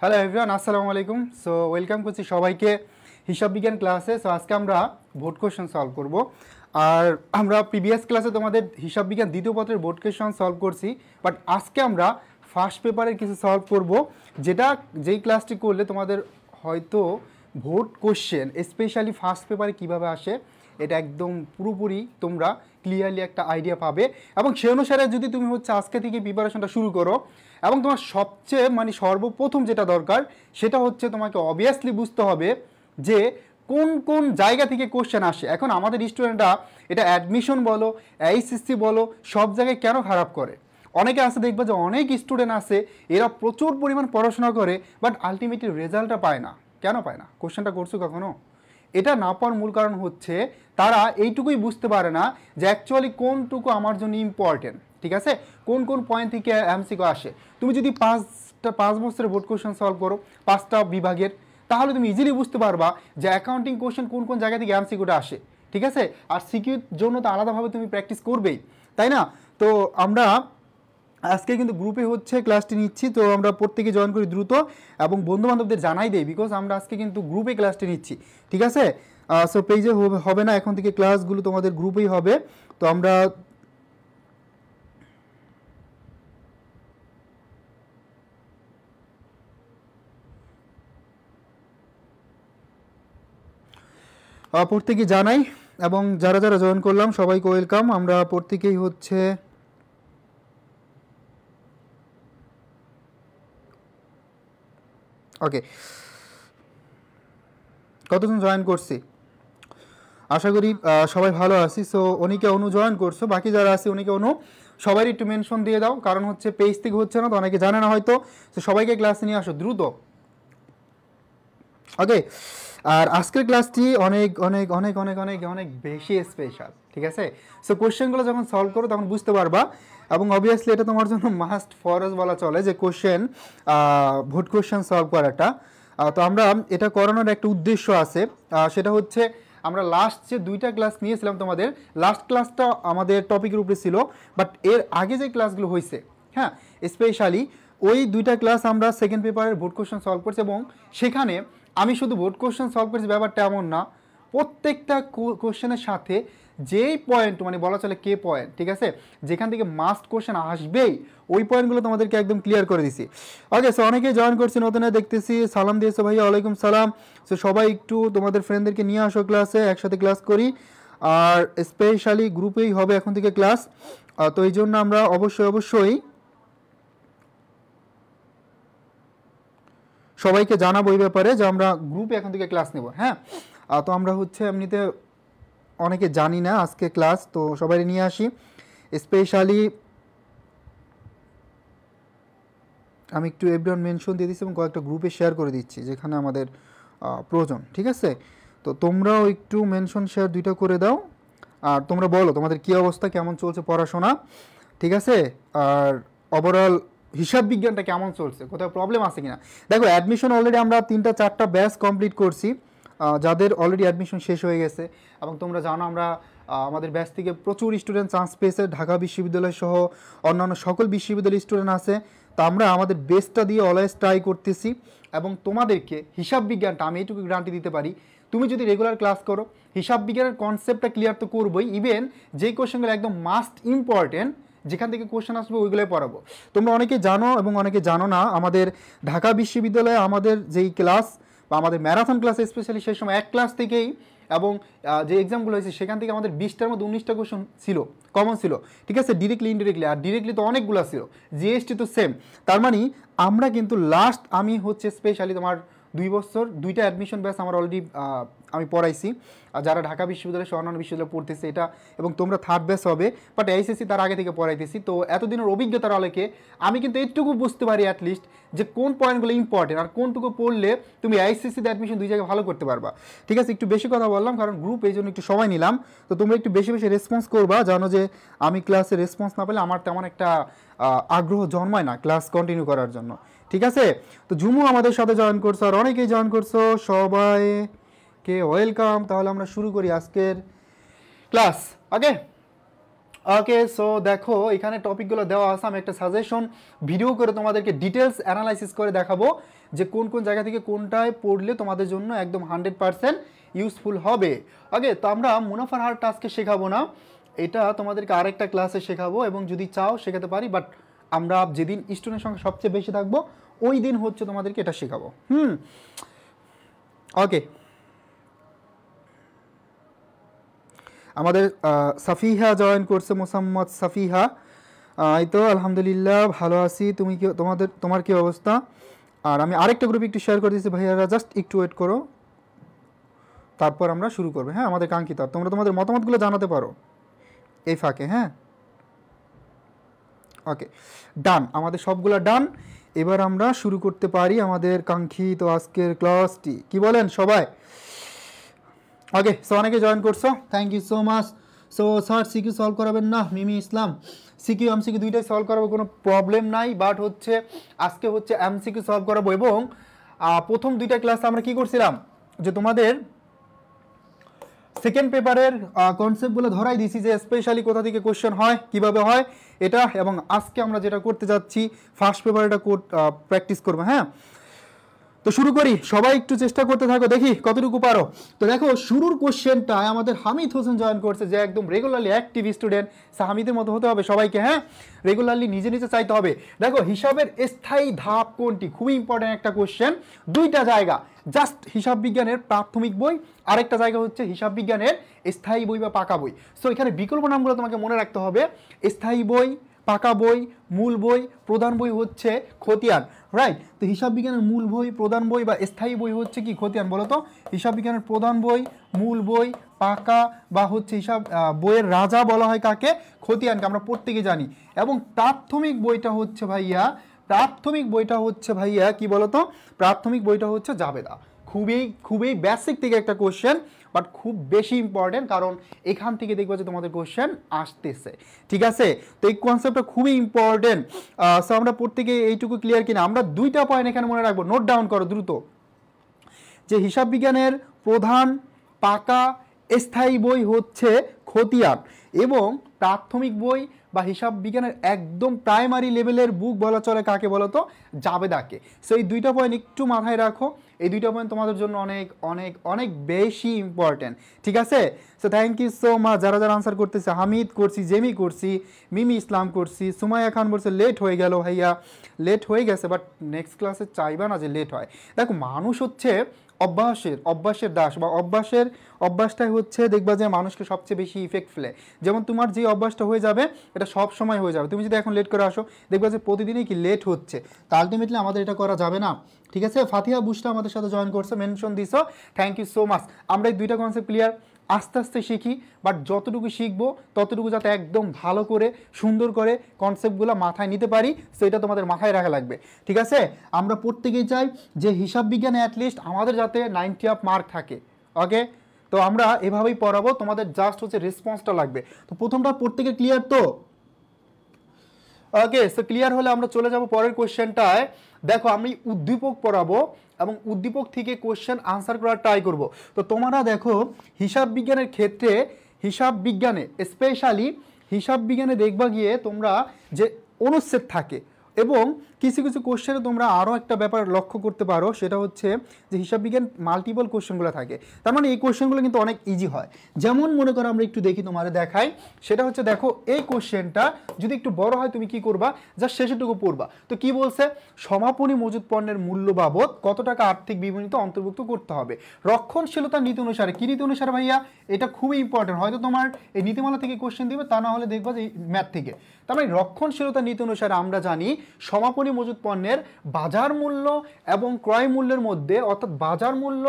Hello everyone, আসসালামু আলাইকুম। So welcome করছি সবাইকে হিসাব বিজ্ঞান ক্লাসে। সো আজকে আমরা বোর্ড কোয়েশ্চন সলভ করব। আর আমরা প্রিভিয়াস ক্লাসে তোমাদের হিসাব বিজ্ঞান দ্বিতীয় পত্রের বোর্ড কোয়েশ্চন সলভ করছি, বাট আজকে আমরা ফার্স্ট পেপারের কিছু সলভ করব, যেই ক্লাসটি করলে তোমাদের হয়তো বোর্ড কোয়েশ্চেন স্পেশালি ফার্স্ট পেপারে কিভাবে আসে এটা একদম পুরোপুরি তোমরা ক্লিয়ারলি একটা আইডিয়া পাবে। এবং সে অনুসারে যদি তুমি আজকে থেকে প্রিপারেশনটা শুরু করো, এবং তোমার সবচেয়ে সর্বপ্রথম যেটা দরকার সেটা হচ্ছে তোমাকে অবভিয়াসলি বুঝতে হবে যে কোন কোন জায়গা থেকে কোশ্চেন আসে। এখন আমাদের স্টুডেন্টরা এটা অ্যাডমিশন বলো, এইচএসসি বলো, সব জায়গায় কেন খারাপ করে। অনেকে আছে দেখবে যে অনেক স্টুডেন্ট আছে, এরা প্রচুর পরিমাণ পড়াশোনা করে বাট আলটিমেটলি রেজাল্টটা পায় না। কেন পায় না? কোশ্চেনটা করছো কখনো? এটা না পাওয়ার মূল কারণ হচ্ছে তারা এইটুকুই বুঝতে পারে না যে অ্যাকচুয়ালি কোনটুকু আমার জন্য ইম্পর্টেন্ট। ঠিক আছে, কোন কোন পয়েন্ট থেকে এমসিকিউ আসে। তুমি যদি 5 বছরের বোর্ড কোশ্চেন সলভ করো 5টা বিভাগের, তাহলে তুমি ইজিলি বুঝতে পারবা যে অ্যাকাউন্টিং কোশ্চেন কোন কোন জায়গা থেকে এমসিকিউটা আসে। ঠিক আছে, আর সিকিউর জন্য তো আলাদাভাবে তুমি প্র্যাকটিস করবেই, তাই না? তো আমরা আজকে কিন্তু গ্রুপে ক্লাসটি নিচ্ছি, তো আমরা প্রত্যেকে জয়েন করি দ্রুত এবং বন্ধুবান্ধবদের জানাই দেই, বিকজ আমরা আজকে কিন্তু গ্রুপে ক্লাসটি নিচ্ছি। ঠিক আছে, সো পেজে হবে না, এখন থেকে ক্লাসগুলো তোমাদের গ্রুপেই হবে। তো আমরা প্রত্যেকে জানাই, এবং যারা যারা জয়েন করলাম সবাইকে ওয়েলকাম। আমরা প্রত্যেকেই ওকে, কতজন জয়েন করছি আশা করি সবাই ভালো আছি। সো অনেকে অনু জয়েন করছো, বাকি যারা আছে অনেকে অনু সবাই একটু মেনশন দিয়ে দাও, কারণ পেজ থেকে হচ্ছে না তো অনেকে জানে না হয়তো। তো সবাইকে ক্লাসে নিয়ে আসো দ্রুত। ওকে, আর আজকের ক্লাসটি অনেক অনেক অনেক অনেক অনেক অনেক বেশি স্পেশাল। ঠিক আছে, সো কোশ্চেনগুলো যখন সলভ করো তখন বুঝতে পারবা, এবং অবভিয়াসলি এটা তোমার জন্য মাস্ট ফরজ বলা চলে যে বোর্ড কোশ্চেন সলভ করাটা। তো আমরা এটা করানোর একটা উদ্দেশ্য আছে, সেটা হচ্ছে আমরা লাস্ট যে 2টা ক্লাস নিয়েছিলাম, তোমাদের লাস্ট ক্লাসটা আমাদের টপিকের উপরে ছিল, বাট এর আগে যে ক্লাসগুলো হয়েছে, হ্যাঁ, স্পেশালি ওই 2টা ক্লাস আমরা সেকেন্ড পেপারের বোর্ড কোশ্চেন সলভ করছি, এবং সেখানে আমি শুধু বোর্ড কোশ্চেন সলভ করেছি ব্যাপারটা এমন না, প্রত্যেকটা কোশ্চেনের সাথে যেই পয়েন্ট বলা চলে কে পয়েন্ট, ঠিক আছে, যেখান থেকে মাস্ট কোশ্চেন আসবেই ওই পয়েন্টগুলো তোমাদেরকে একদম ক্লিয়ার করে দিছি। ওকে, সো অনেকেই জয়েন করছি, নতুন দেখতেছি, সালাম দিয়েছো ভাইয়া, ওয়ালাইকুম সালাম। সো সবাই একটু তোমাদের ফ্রেন্ডদেরকে নিয়ে আসো ক্লাসে, একসাথে ক্লাস করি। আর স্পেশালি গ্রুপেই হবে এখন থেকে ক্লাস, তো এই জন্য আমরা অবশ্যই সবাইকে জানাবো এই ব্যাপারে যে আমরা গ্রুপে এখন থেকে ক্লাস নেব। হ্যাঁ, তো আমরা এমনিতে অনেকে জানি না আজকে ক্লাস, তো সবাই নিয়ে আসি। স্পেশালি আমি একটু এভরিওয়ান মেনশন দিয়ে দিচ্ছি এবং কয়েকটা গ্রুপে শেয়ার করে দিচ্ছি যেখানে আমাদের প্রয়োজন। ঠিক আছে, তো তোমরাও একটু মেনশন শেয়ার 2টা করে দাও, আর তোমরা বলো তোমাদের কী অবস্থা, কেমন চলছে পড়াশোনা। ঠিক আছে, আর ওভারঅল হিসাব বিজ্ঞানটা কেমন চলছে, কোথাও প্রবলেম আছে কিনা। দেখো, অ্যাডমিশন অলরেডি আমরা 3-4টা ব্যাচ কমপ্লিট করছি, যাদের অলরেডি অ্যাডমিশন শেষ হয়ে গেছে, এবং তোমরা জানো আমরা আমাদের ব্যাচ থেকে প্রচুর স্টুডেন্ট চান্স পেয়েছে, ঢাকা বিশ্ববিদ্যালয় সহ অন্যান্য সকল বিশ্ববিদ্যালয়ের স্টুডেন্ট আছে। তো আমরা আমাদের বেস্টটা দিয়ে অলওয়েজ ট্রাই করতেছি, এবং তোমাদেরকে হিসাব বিজ্ঞানটা আমি এইটুকু গ্যারান্টি দিতে পারি, তুমি যদি রেগুলার ক্লাস করো হিসাব বিজ্ঞানের কনসেপ্টটা ক্লিয়ার তো করবোই, ইভেন যেই কোশ্চেনগুলো একদম মাস্ট ইম্পর্টেন্ট যেখান থেকে কোশ্চেন আসবে ওইগুলোই পড়াবো। তোমরা অনেকে জানো এবং অনেকে জানো না, আমাদের ঢাকা বিশ্ববিদ্যালয়ে আমাদের যেই ক্লাস বা আমাদের ম্যারাথন ক্লাস স্পেশালি সেই সময় 1 ক্লাস থেকেই, এবং যে এক্সামগুলো হয়েছে সেখান থেকে আমাদের 20টার মধ্যে 19টা কোশ্চেন ছিল, কমন ছিল। ঠিক আছে, ডিরেক্টলি ইনডিরেক্টলি, আর ডিরেক্টলি তো অনেকগুলো ছিল, জিএসটি তো সেম। তার মানে আমরা কিন্তু লাস্ট আমি স্পেশালি তোমার 2 বছর 2টা অ্যাডমিশন ব্যাচ আমার অলরেডি আমি পড়াইছি, আর যারা ঢাকা বিশ্ববিদ্যালয় সহ অন্যান্য বিশ্ববিদ্যালয়ে পড়তেছে এটা, এবং তোমরা 3rd ব্যাচ হবে, বাট এইচএসসি তার আগে থেকে পড়াইতেছি। তো এতদিনের অভিজ্ঞতার আলোকে আমি কিন্তু এইটুকু বুঝতে পারি অ্যাটলিস্ট যে কোন পয়েন্টগুলো ইম্পর্টেন্ট, আর কোনটুকু পড়লে তুমি এইচএসসিতে অ্যাডমিশন 2 জায়গায় ভালো করতে পারবা। ঠিক আছে, একটু বেশি কথা বললাম কারণ গ্রুপ, এই জন্য একটু সময় নিলাম। তো তোমরা একটু বেশি বেশি রেসপন্স করবা, জানো যে আমি ক্লাসে রেসপন্স না পেলে আমার তেমন একটা আগ্রহ জন্মায় না ক্লাস কন্টিনিউ করার জন্য। ঠিক আছে, তো ঝুমু আমাদের সাথে জয়েন করছো, আর অনেকেই জয়েন করছো, সবাইকে ওয়েলকাম। তাহলে আমরা শুরু করি আজকের ক্লাস। ওকে, ওকে, সো দেখো এখানে টপিকগুলো দেওয়া আছে, আমি একটা সাজেশন ভিডিও করে তোমাদেরকে ডিটেলস অ্যানালাইসিস করে দেখাবো যে কোন কোন জায়গা থেকে কোনটায় পড়লে তোমাদের জন্য একদম 100% ইউজফুল হবে। ওকে, তো আমরা মুনাফার হার টাস্কে শেখাবো না, এটা তোমাদেরকে আরেকটা ক্লাসে শেখাবো, এবং যদি চাও শেখাতে পারি, বাট আমরা যেদিন স্টুডেন্টের সংখ্যা সবচেয়ে বেশি থাকবো ওই দিন হচ্ছে তোমাদেরকে এটা শেখাবো। ওকে, আমাদের সাফিহা জয়েন করছে, মোসাম্মদ সাফিহা। এই তো আলহামদুলিল্লাহ ভালো আছি, তুমি কি, তোমার কি অবস্থা? আর আমি আরেকটা গ্রুপে একটু শেয়ার করে দিচ্ছি ভাইয়ারা, জাস্ট একটু ওয়েট করো, তারপর আমরা শুরু করবো। হ্যাঁ, আমাদের কাঙ্ক্ষিত তোমরা তোমাদের মতামতগুলো জানাতে পারো এই ফাঁকে। হ্যাঁ, ওকে, ডান, আমাদের সবগুলো ডান। এবার আমরা শুরু করতে পারি আমাদের কাঙ্ক্ষিত আজকের ক্লাসটি, কি বলেন সবাই? ওকে, সো অনেকে জয়েন করছো, thank you so much. So sir CQ solve করাবেন না? মিমি ইসলাম, সিকিউ এমসিকিউ দুইটাই সলভ করাবো, কোনো প্রবলেম নাই, বাট হচ্ছে আজকে হচ্ছে এমসিকিউ সলভ করাবো। এবং প্রথম দুইটা ক্লাসে আমরা কি করছিলাম, যে তোমাদের সেকেন্ড পেপারের কনসেপ্টগুলো ধরাই দিছি, যে স্পেশালি কোথা থেকে কোশ্চেন হয়, কিভাবে হয় এটা। এবং আজকে আমরা যেটা করতে যাচ্ছি, ফার্স্ট পেপারটা প্র্যাকটিস করবো। হ্যাঁ, তো শুরু করি, সবাই একটু চেষ্টা করতে থাকো, দেখি কতটুকু পারো। তো দেখো শুরুর কোশ্চেনটায় আমাদের হামিদ হোসেন জয়েন করছে, যে একদম রেগুলারলি অ্যাক্টিভ স্টুডেন্ট, হামিদের মতো হতে হবে সবাইকে। হ্যাঁ, রেগুলারলি নিজে নিজে চাইতে হবে। দেখো হিসাবের স্থায়ী ধাপ কোনটি, খুবই ইম্পর্টেন্ট একটা কোশ্চেন। দুইটা জায়গা, জাস্ট হিসাব বিজ্ঞানের প্রাথমিক বই, আরেকটা জায়গা হচ্ছে হিসাব বিজ্ঞানের স্থায়ী বই বা পাকা বই। সো এখানে বিকল্প নামগুলো তোমাকে মনে রাখতে হবে, স্থায়ী বই, পাকা বই, মূল বই, প্রধান বই হচ্ছে খতিয়ান, রাইট? তো হিসাব বিজ্ঞানের মূল বই, প্রধান বই বা স্থায়ী বই হচ্ছে কি, খতিয়ান। বলো তো, হিসাব বিজ্ঞানের প্রধান বই, মূল বই, পাকা বা হচ্ছে হিসাব বইয়ের রাজা বলা হয় কাকে? খতিয়ানকে, আমরা প্রত্যেকে জানি। এবং প্রাথমিক বইটা হচ্ছে ভাইয়া কি বলতো, প্রাথমিক বইটা হচ্ছে জাবেদা। খুবই খুবই বেসিক থেকে একটা কোশ্চেন, বাট খুব বেশি ইম্পর্টেন্ট, কারণ এখান থেকে দেখবো যে তোমাদের কোশ্চেন আসতেছে। ঠিক আছে, তো এই কনসেপ্টটা খুবই ইম্পর্টেন্ট। সো আমরা প্রত্যেকে এইটুকু ক্লিয়ার কিনা? আমরা দুইটা পয়েন্ট এখানে মনে রাখবো, নোট ডাউন করো দ্রুত, যে হিসাব বিজ্ঞানের প্রধান, পাকা, স্থায়ী বই হচ্ছে খতিয়ান, এবং প্রাথমিক বই বা হিসাব বিজ্ঞানের একদম প্রাইমারি লেভেলের বুক বলা চলে কাকে বলো তো? জাবেদাকে। সো এই দুইটা পয়েন্ট একটু মাথায় রাখো, এই দুইটা পয়েন্ট তোমাদের জন্য অনেক অনেক অনেক বেশি ইম্পর্টেন্ট। ঠিক আছে, so thank you so much. যারা যারা আনসার করতেছে, হামিদ করছি, জেমি করছি, মিমি ইসলাম করছি, সুমাইয়া খান বলছে লেট হয়ে গেল ভাইয়া, লেট হয়ে গেছে, বাট নেক্সট ক্লাসে চাইবা না যে লেট হয়। দেখো মানুষ হচ্ছে অভ্যাসের দাস, বা অভ্যাসটাই হচ্ছে দেখবা যে মানুষকে সবচেয়ে বেশি ইফেক্ট ফেলে। যেমন তোমার যে অভ্যাসটা হয়ে যাবে, এটা সব সময় হয়ে যাবে। তুমি যদি এখন লেট করে আসো, দেখবা যে প্রতিদিনই কি লেট হচ্ছে, তা আলটিমেটলি আমাদের এটা করা যাবে না। ঠিক আছে, ফাতিহা বুশরা আমাদের সাথে জয়েন করছে, মেনশন দিছো, থ্যাংক ইউ সো মাচ। আমরা এই দুইটা কনসেপ্ট ক্লিয়ার, আস্তে আস্তে শিখি, বাট যতটুকু শিখবো ততটুকু যাতে একদম ভালো করে সুন্দর করে কনসেপ্টগুলো মাথায় নিতে পারি, সেটা তোমাদের মাথায় রাখা লাগবে। ঠিক আছে, আমরা প্রত্যেকেই চাই যে হিসাব বিজ্ঞানে অ্যাটলিস্ট আমাদের যাতে 90 আপ মার্ক থাকে। ওকে, তো আমরা এভাবেই পড়াবো, তোমাদের জাস্ট হচ্ছে রেসপন্সটা লাগবে। তো প্রথমটা প্রত্যেকে ক্লিয়ার তো? ওকে, সো ক্লিয়ার হলে আমরা চলে যাব পরের কোশ্চেনটায়। দেখো আমি উদ্দীপক পড়াবো এবং উদ্দীপক থেকে কোশ্চেন আনসার করার ট্রাই করব। তো তোমরা দেখো হিসাব বিজ্ঞানের ক্ষেত্রে, হিসাব বিজ্ঞানে স্পেশালি হিসাব বিজ্ঞানে দেখবা গিয়ে তোমরা যে অনুচ্ছেদ থাকে, এবং কিছু কিছু কোশ্চেনে তোমরা আরও একটা ব্যাপার লক্ষ্য করতে পারো, সেটা হচ্ছে যে হিসাব বিজ্ঞান মাল্টিপল কোশ্চেনগুলো থাকে। তার মানে এই কোশ্চেনগুলো কিন্তু অনেক ইজি হয়। যেমন মনে করো আমরা একটু দেখি, তোমাদের দেখাই, সেটা হচ্ছে দেখো এই কোশ্চেনটা যদি একটু বড় হয় তুমি কি করবা, যা শেষেরটুকু পড়বা। তো কি বলছে, সমাপনী মজুত পণ্যের মূল্য বাবদ কত টাকা আর্থিক বিবরণীতে অন্তর্ভুক্ত করতে হবে রক্ষণশীলতার নীতি অনুসারে। কি নীতি অনুসারে ভাইয়া? এটা খুবই ইম্পর্টেন্ট, হয়তো তোমার এই নীতিমালা থেকে কোশ্চেন দিবে, তা না হলে দেখবা যে ম্যাথ থেকে। তার মানে রক্ষণশীলতার নীতি অনুসারে আমরা জানি সমাপনী মজুত পণ্যের বাজার মূল্য এবং ক্রয় মূল্যের মধ্যে, অর্থাৎ বাজার মূল্য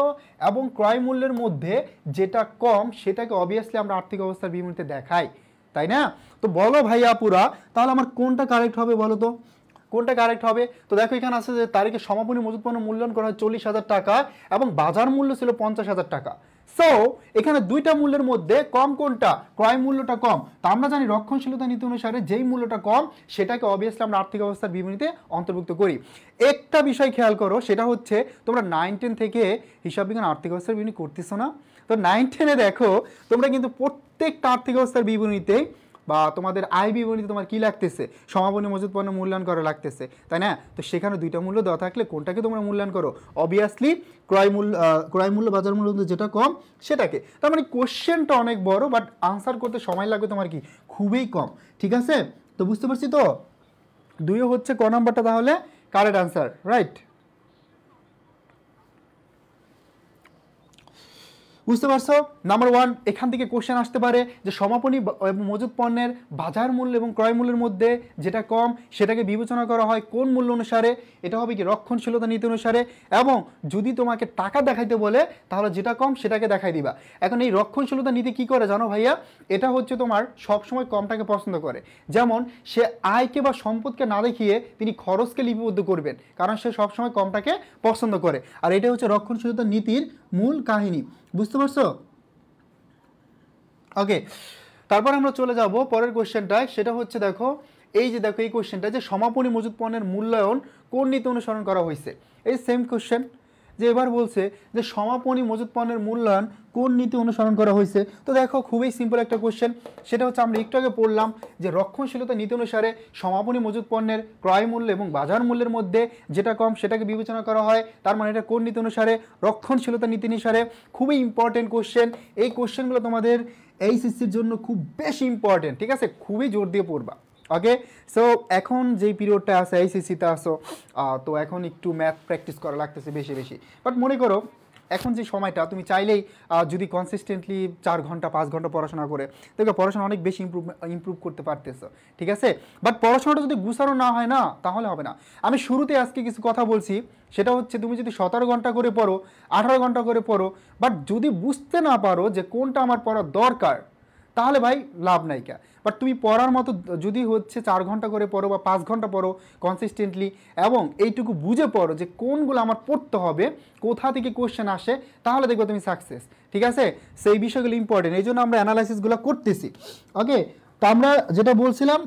এবং ক্রয় মূল্যের মধ্যে যেটা কম সেটাকে অবভিয়াসলি আমরা আর্থিক অবস্থার বিবরণীতে দেখাই, তাই না? তো বলো ভাইয়া পুরা, তাহলে আমার কোনটা কারেক্ট হবে বলো তো, কোনটা কারেক্ট হবে? তো দেখো এখানে আছে যে তারিখে সমাপনী মজুত পণ্য মূল্যায়ন করা হয় 40,000 টাকা এবং বাজার মূল্য ছিল 50,000 টাকা। সো এখানে দুইটা মূল্যের মধ্যে কম কোনটা? ক্রয় মূল্যটা কম। তা আমরা জানি রক্ষণশীলতা নীতি অনুসারে যেই মূল্যটা কম সেটাকে অবভিয়াসলি আমরা আর্থিক অবস্থার বিবরণীতে অন্তর্ভুক্ত করি। একটা বিষয় খেয়াল করো, সেটা হচ্ছে তোমরা 9-10 থেকে হিসাব বিজ্ঞান আর্থিক অবস্থার বিবরণী করতেছো না? তো 9-10-এ দেখো তোমরা কিন্তু প্রত্যেকটা আর্থিক অবস্থার বিবরণীতে বা তোমাদের আয় বিবরণীতে তোমার কী লাগতেছে, সমাপনী মজুত পণ্য মূল্যায়ন করা লাগতেছে, তাই না? তো সেখানে দুইটা মূল্য দেওয়া থাকলে কোনটাকে তোমরা মূল্যায়ন করো? অবভিয়াসলি ক্রয় মূল্য বাজার মূল্য যেটা কম সেটাকে। তার মানে কোশ্চেনটা অনেক বড়, বাট আনসার করতে সময় লাগবে তোমার কি খুবই কম। ঠিক আছে, তো বুঝতে পারছি তো? 2 হচ্ছে ক নাম্বারটা তাহলে কারেক্ট আনসার, রাইট? বুঝতে পারছো? নাম্বার 1, এখান থেকে কোশ্চেন আসতে পারে যে সমাপনী এবং মজুত পণ্যের বাজার মূল্য এবং ক্রয় মূল্যের মধ্যে যেটা কম সেটাকে বিবেচনা করা হয় কোন মূল্য অনুসারে? এটা হবে কি রক্ষণশীলতা নীতি অনুসারে। এবং যদি তোমাকে টাকা দেখাইতে বলে তাহলে যেটা কম সেটাকে দেখাই দিবা। এখন এই রক্ষণশীলতা নীতি কি করে জানো ভাইয়া? এটা হচ্ছে তোমার সবসময় কমটাকে পছন্দ করে। যেমন সে আয়কে বা সম্পদকে না দেখিয়ে তিনি খরচকে লিপিবদ্ধ করবেন, কারণ সে সবসময় কমটাকে পছন্দ করে। আর এটা হচ্ছে রক্ষণশীলতা নীতির মূল কাহিনী। বুঝতে পারছো? ওকে, তারপর আমরা চলে যাব পরের কোশ্চেনটায়। সেটা হচ্ছে দেখো এই কোশ্চেনটা যে সমাপনী মজুত পণ্যের মূল্যায়ন কোন নীতি অনুসরণ করা হয়েছে। এই সেম কোশ্চেন যে এবার বলছে যে সমাপনী মজুত পণ্যের মূল্যায়ন কোন নীতি অনুসরণ করা হয়েছে। তো দেখো খুবই সিম্পল একটা কোশ্চেন, সেটা হচ্ছে আমরা একটু আগে পড়লাম যে রক্ষণশীলতা নীতি অনুসারে সমাপনী মজুত পণ্যের ক্রয় মূল্য এবং বাজার মূল্যের মধ্যে যেটা কম সেটাকে বিবেচনা করা হয়। তার মানে এটা কোন নীতি অনুসারে? রক্ষণশীলতা নীতি অনুসারে। খুবই ইম্পর্টেন্ট কোশ্চেন, এই কোশ্চেনগুলো তোমাদের এইচএসসির জন্য খুব বেশি ইম্পর্টেন্ট। ঠিক আছে, খুবই জোর দিয়ে পড়বা। ওকে, সো এখন যেই পিরিয়ডটা আছে এইচএসসিতে আসো, তো এখন একটু ম্যাথ প্র্যাকটিস করা লাগতেছে বেশি বেশি। বাট মনে করো এখন যে সময়টা তুমি চাইলেই যদি কনসিস্টেন্টলি 4 ঘন্টা 5 ঘন্টা পড়াশোনা করে দেখো পড়াশোনা অনেক বেশি ইমপ্রুভ করতে পারতেছো। ঠিক আছে, বাট পড়াশোনাটা যদি গুছানো না হয় না তাহলে হবে না। আমি শুরুতে আজকে কিছু কথা বলছি, সেটা হচ্ছে তুমি যদি 17 ঘন্টা করে পড়ো, 18 ঘন্টা করে পড়ো, বাট যদি বুঝতে না পারো যে কোনটা আমার পড়া দরকার, তাহলে ভাই লাভ নাই কা। বাট তুমি পড়ার মতো যদি হচ্ছে 4 ঘন্টা করে পড়ো বা 5 ঘন্টা পড়ো কনসিস্টেন্টলি, এবং এইটুকু বুঝে পড়ো যে কোনগুলো আমার পড়তে হবে, কোথা থেকে কোশ্চেন আসে, তাহলে দেখবে তুমি সাকসেস। ঠিক আছে, সেই বিষয়গুলো ইম্পর্টেন্ট, এই জন্য আমরা অ্যানালাইসিসগুলো করতেছি। ওকে, তো আমরা যেটা বলছিলাম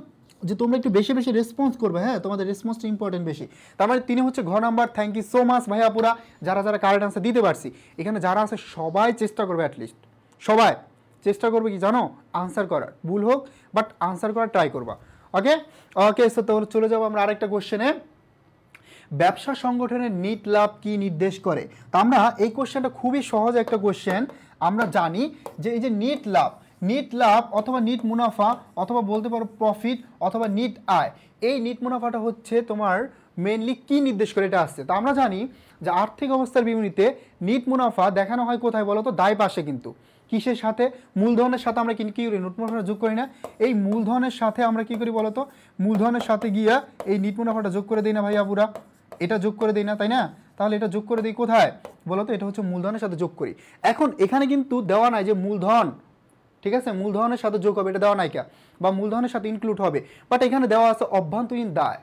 যে তোমরা একটু বেশি বেশি রেসপন্স করবে, হ্যাঁ তোমাদের রেসপন্সটা ইম্পর্টেন্ট বেশি। তার মানে তিনি হচ্ছে ঘ number. Thank you so much ভাইয়া পুরা, যারা যারা কারেক্ট আনসার দিতে পারছি। এখানে যারা আছে সবাই চেষ্টা করবে, অ্যাটলিস্ট সবাই চেষ্টা করবে কি জানো, আনসার করার, ভুল হোক বাট আনসার করার ট্রাই করবা। ওকে ওকে, সো তো চলে যাবো আমরা আরেকটা কোশ্চেনে। ব্যবসা সংগঠনের নিট লাভ কি নির্দেশ করে? তো আমরা এই কোশ্চেনটা খুবই সহজ একটা কোশ্চেন। আমরা জানি যে এই যে নিট লাভ অথবা নিট মুনাফা অথবা বলতে পারো প্রফিট অথবা নিট আয়, এই নিট মুনাফাটা হচ্ছে তোমার মেনলি কি নির্দেশ করে এটা আসছে। তো আমরা জানি যে আর্থিক অবস্থার বিবরণীতে নিট মুনাফা দেখানো হয় কোথায় বলো তো? দায় পাশে। কিন্তু কিসের সাথে? মূলধনের সাথে আমরা কি করি? নিট মুনাফাটা যোগ করি না? এই মূলধনের সাথে আমরা কি করি বলো তো? মূলধনের সাথে গিয়া এই নিট মুনাফাটা যোগ করে দিই না ভাইয়া পুরা? এটা যোগ করে দিই না, তাই না? তাহলে এটা যোগ করে দিই কোথায় বলো তো? এটা হচ্ছে মূলধনের সাথে যোগ করি। এখন এখানে কিন্তু দেওয়া নাই যে মূলধন, ঠিক আছে, মূলধনের সাথে যোগ হবে, এটা দেওয়া নাই কা, বা মূলধনের সাথে ইনক্লুড হবে, বাট এখানে দেওয়া আছে অভ্যন্তরীণ দায়।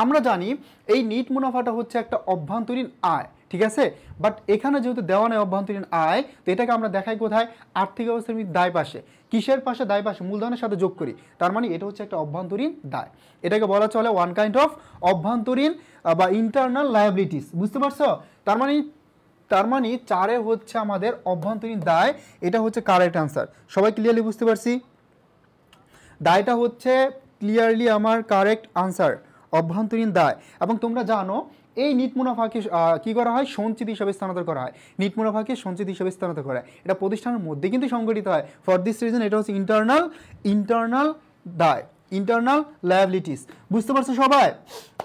আমরা জানি এই নিট মুনাফাটা হচ্ছে একটা অভ্যন্তরীণ আয়, ঠিক আছে, বাট এখানে যেহেতু দেওয়া নেই অভ্যন্তরীণ আয়, তো এটাকে আমরা দেখাই কোথায়? আর্থিক অবস্থার দায় পাশে। কিসের পাশে? দায় পাশে, মূলধনের সাথে যোগ করি। তার মানে এটা হচ্ছে একটা অভ্যন্তরীণ দায়। এটাকে বলা চলে ওয়ান কাইন্ড অফ অভ্যন্তরীণ বা ইন্টারনাল লায়াবিলিটিস। বুঝতে পারছো? তার মানে 4 হচ্ছে আমাদের অভ্যন্তরীণ দায়। এটা হচ্ছে কারেক্ট আনসার। সবাই ক্লিয়ারলি বুঝতে পারছি? দায়টা হচ্ছে ক্লিয়ারলি আমার কারেক্ট আনসার, অভ্যন্তরীণ দায়। এবং তোমরা জানো এই নিট মুনাফাকে কী করা হয়? সঞ্চিত হিসাবে স্থানান্তর করা হয়। নিট মুনাফাকে সঞ্চিত হিসাবে স্থানান্তর করা হয়, এটা প্রতিষ্ঠানের মধ্যে কিন্তু সংগঠিত হয়। ফর দিস রিজন এটা হচ্ছে ইন্টারনাল দায়, ইন্টারনাল লায়াবিলিটিস। বুঝতে পারছো সবাই?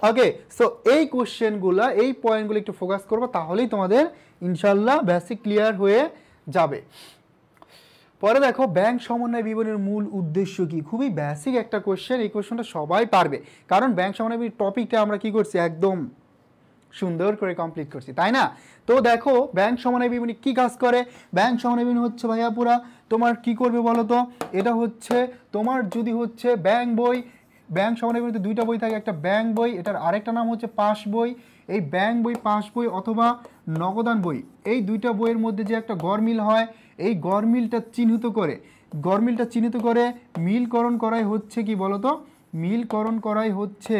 ওকে, সো এই কোশ্চেনগুলো, এই পয়েন্টগুলো একটু ফোকাস করবো, তাহলেই তোমাদের ইনশাল্লাহ বেসিক ক্লিয়ার হয়ে যাবে। পরে দেখো ব্যাংক সমন্বয় বিবরণীর মূল উদ্দেশ্য কি? খুবই বেসিক একটা কোশ্চেন, এই কোশ্চেনটা সবাই পারবে, কারণ ব্যাংক সমন্বয় বিবরণীর টপিকটা আমরা কি করছি, একদম সুন্দর করে কমপ্লিট করছি, তাই না? তো দেখো ব্যাংক সমন্বয় বিবরণী কি কাজ করে? ব্যাংক সমন্বয় বিবরণী হচ্ছে ভাইয়া পুরা তোমার কি করবে বলো তো? এটা হচ্ছে তোমার যদি হচ্ছে ব্যাংক বই, ব্যাংক সমন্বয় বিবরণীতে 2টা বই থাকে, একটা ব্যাংক বই, এটার আরেকটা নাম হচ্ছে পাস বই। এই ব্যাংক বই, পাস বই অথবা নগদান বই, এই 2টা বইয়ের মধ্যে যে একটা গড়মিল হয়, এই গড়মিলটা চিহ্নিত করে মিলকরণ করাই হচ্ছে কি বলতো? মিলকরণ করাই হচ্ছে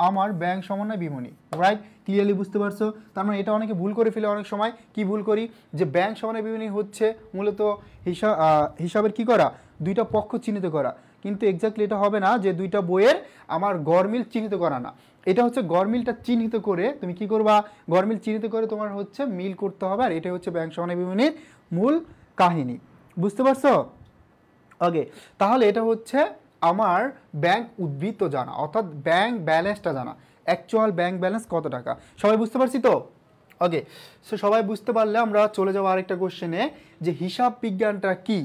আমার ব্যাংক সমন্বয় বিবরণী, রাইট? ক্লিয়ারলি বুঝতে পারছো? তার মানে এটা অনেকে ভুল করে ফেলে। অনেক সময় কি ভুল করি, যে ব্যাংক সমন্বয় বিবরণী হচ্ছে মূলত হিসাবের কি করা, 2টা পক্ষ চিহ্নিত করা, কিন্তু এক্স্যাক্টলি এটা হবে না যে দুইটা বইয়ের আমার গড়মিল চিহ্নিত করা না, এটা হচ্ছে গড়মিলটা চিহ্নিত করে তুমি কি করবা, গড়মিল চিহ্নিত করে তোমার হচ্ছে মিল করতে হবে, আর এটাই হচ্ছে ব্যাংক সমানের বিবরণীর মূল কাহিনী। বুঝতে পারছো? ওকে, তাহলে এটা হচ্ছে আমার ব্যাংক উদ্বৃত্ত জানা, অর্থাৎ ব্যাংক ব্যালেন্সটা জানা, অ্যাকচুয়াল ব্যাংক ব্যালেন্স কত টাকা। সবাই বুঝতে পারছি তো? ওকে, সো সবাই বুঝতে পারলে আমরা চলে যাবো আরেকটা কোশ্চেনে, যে হিসাব বিজ্ঞানটা কি।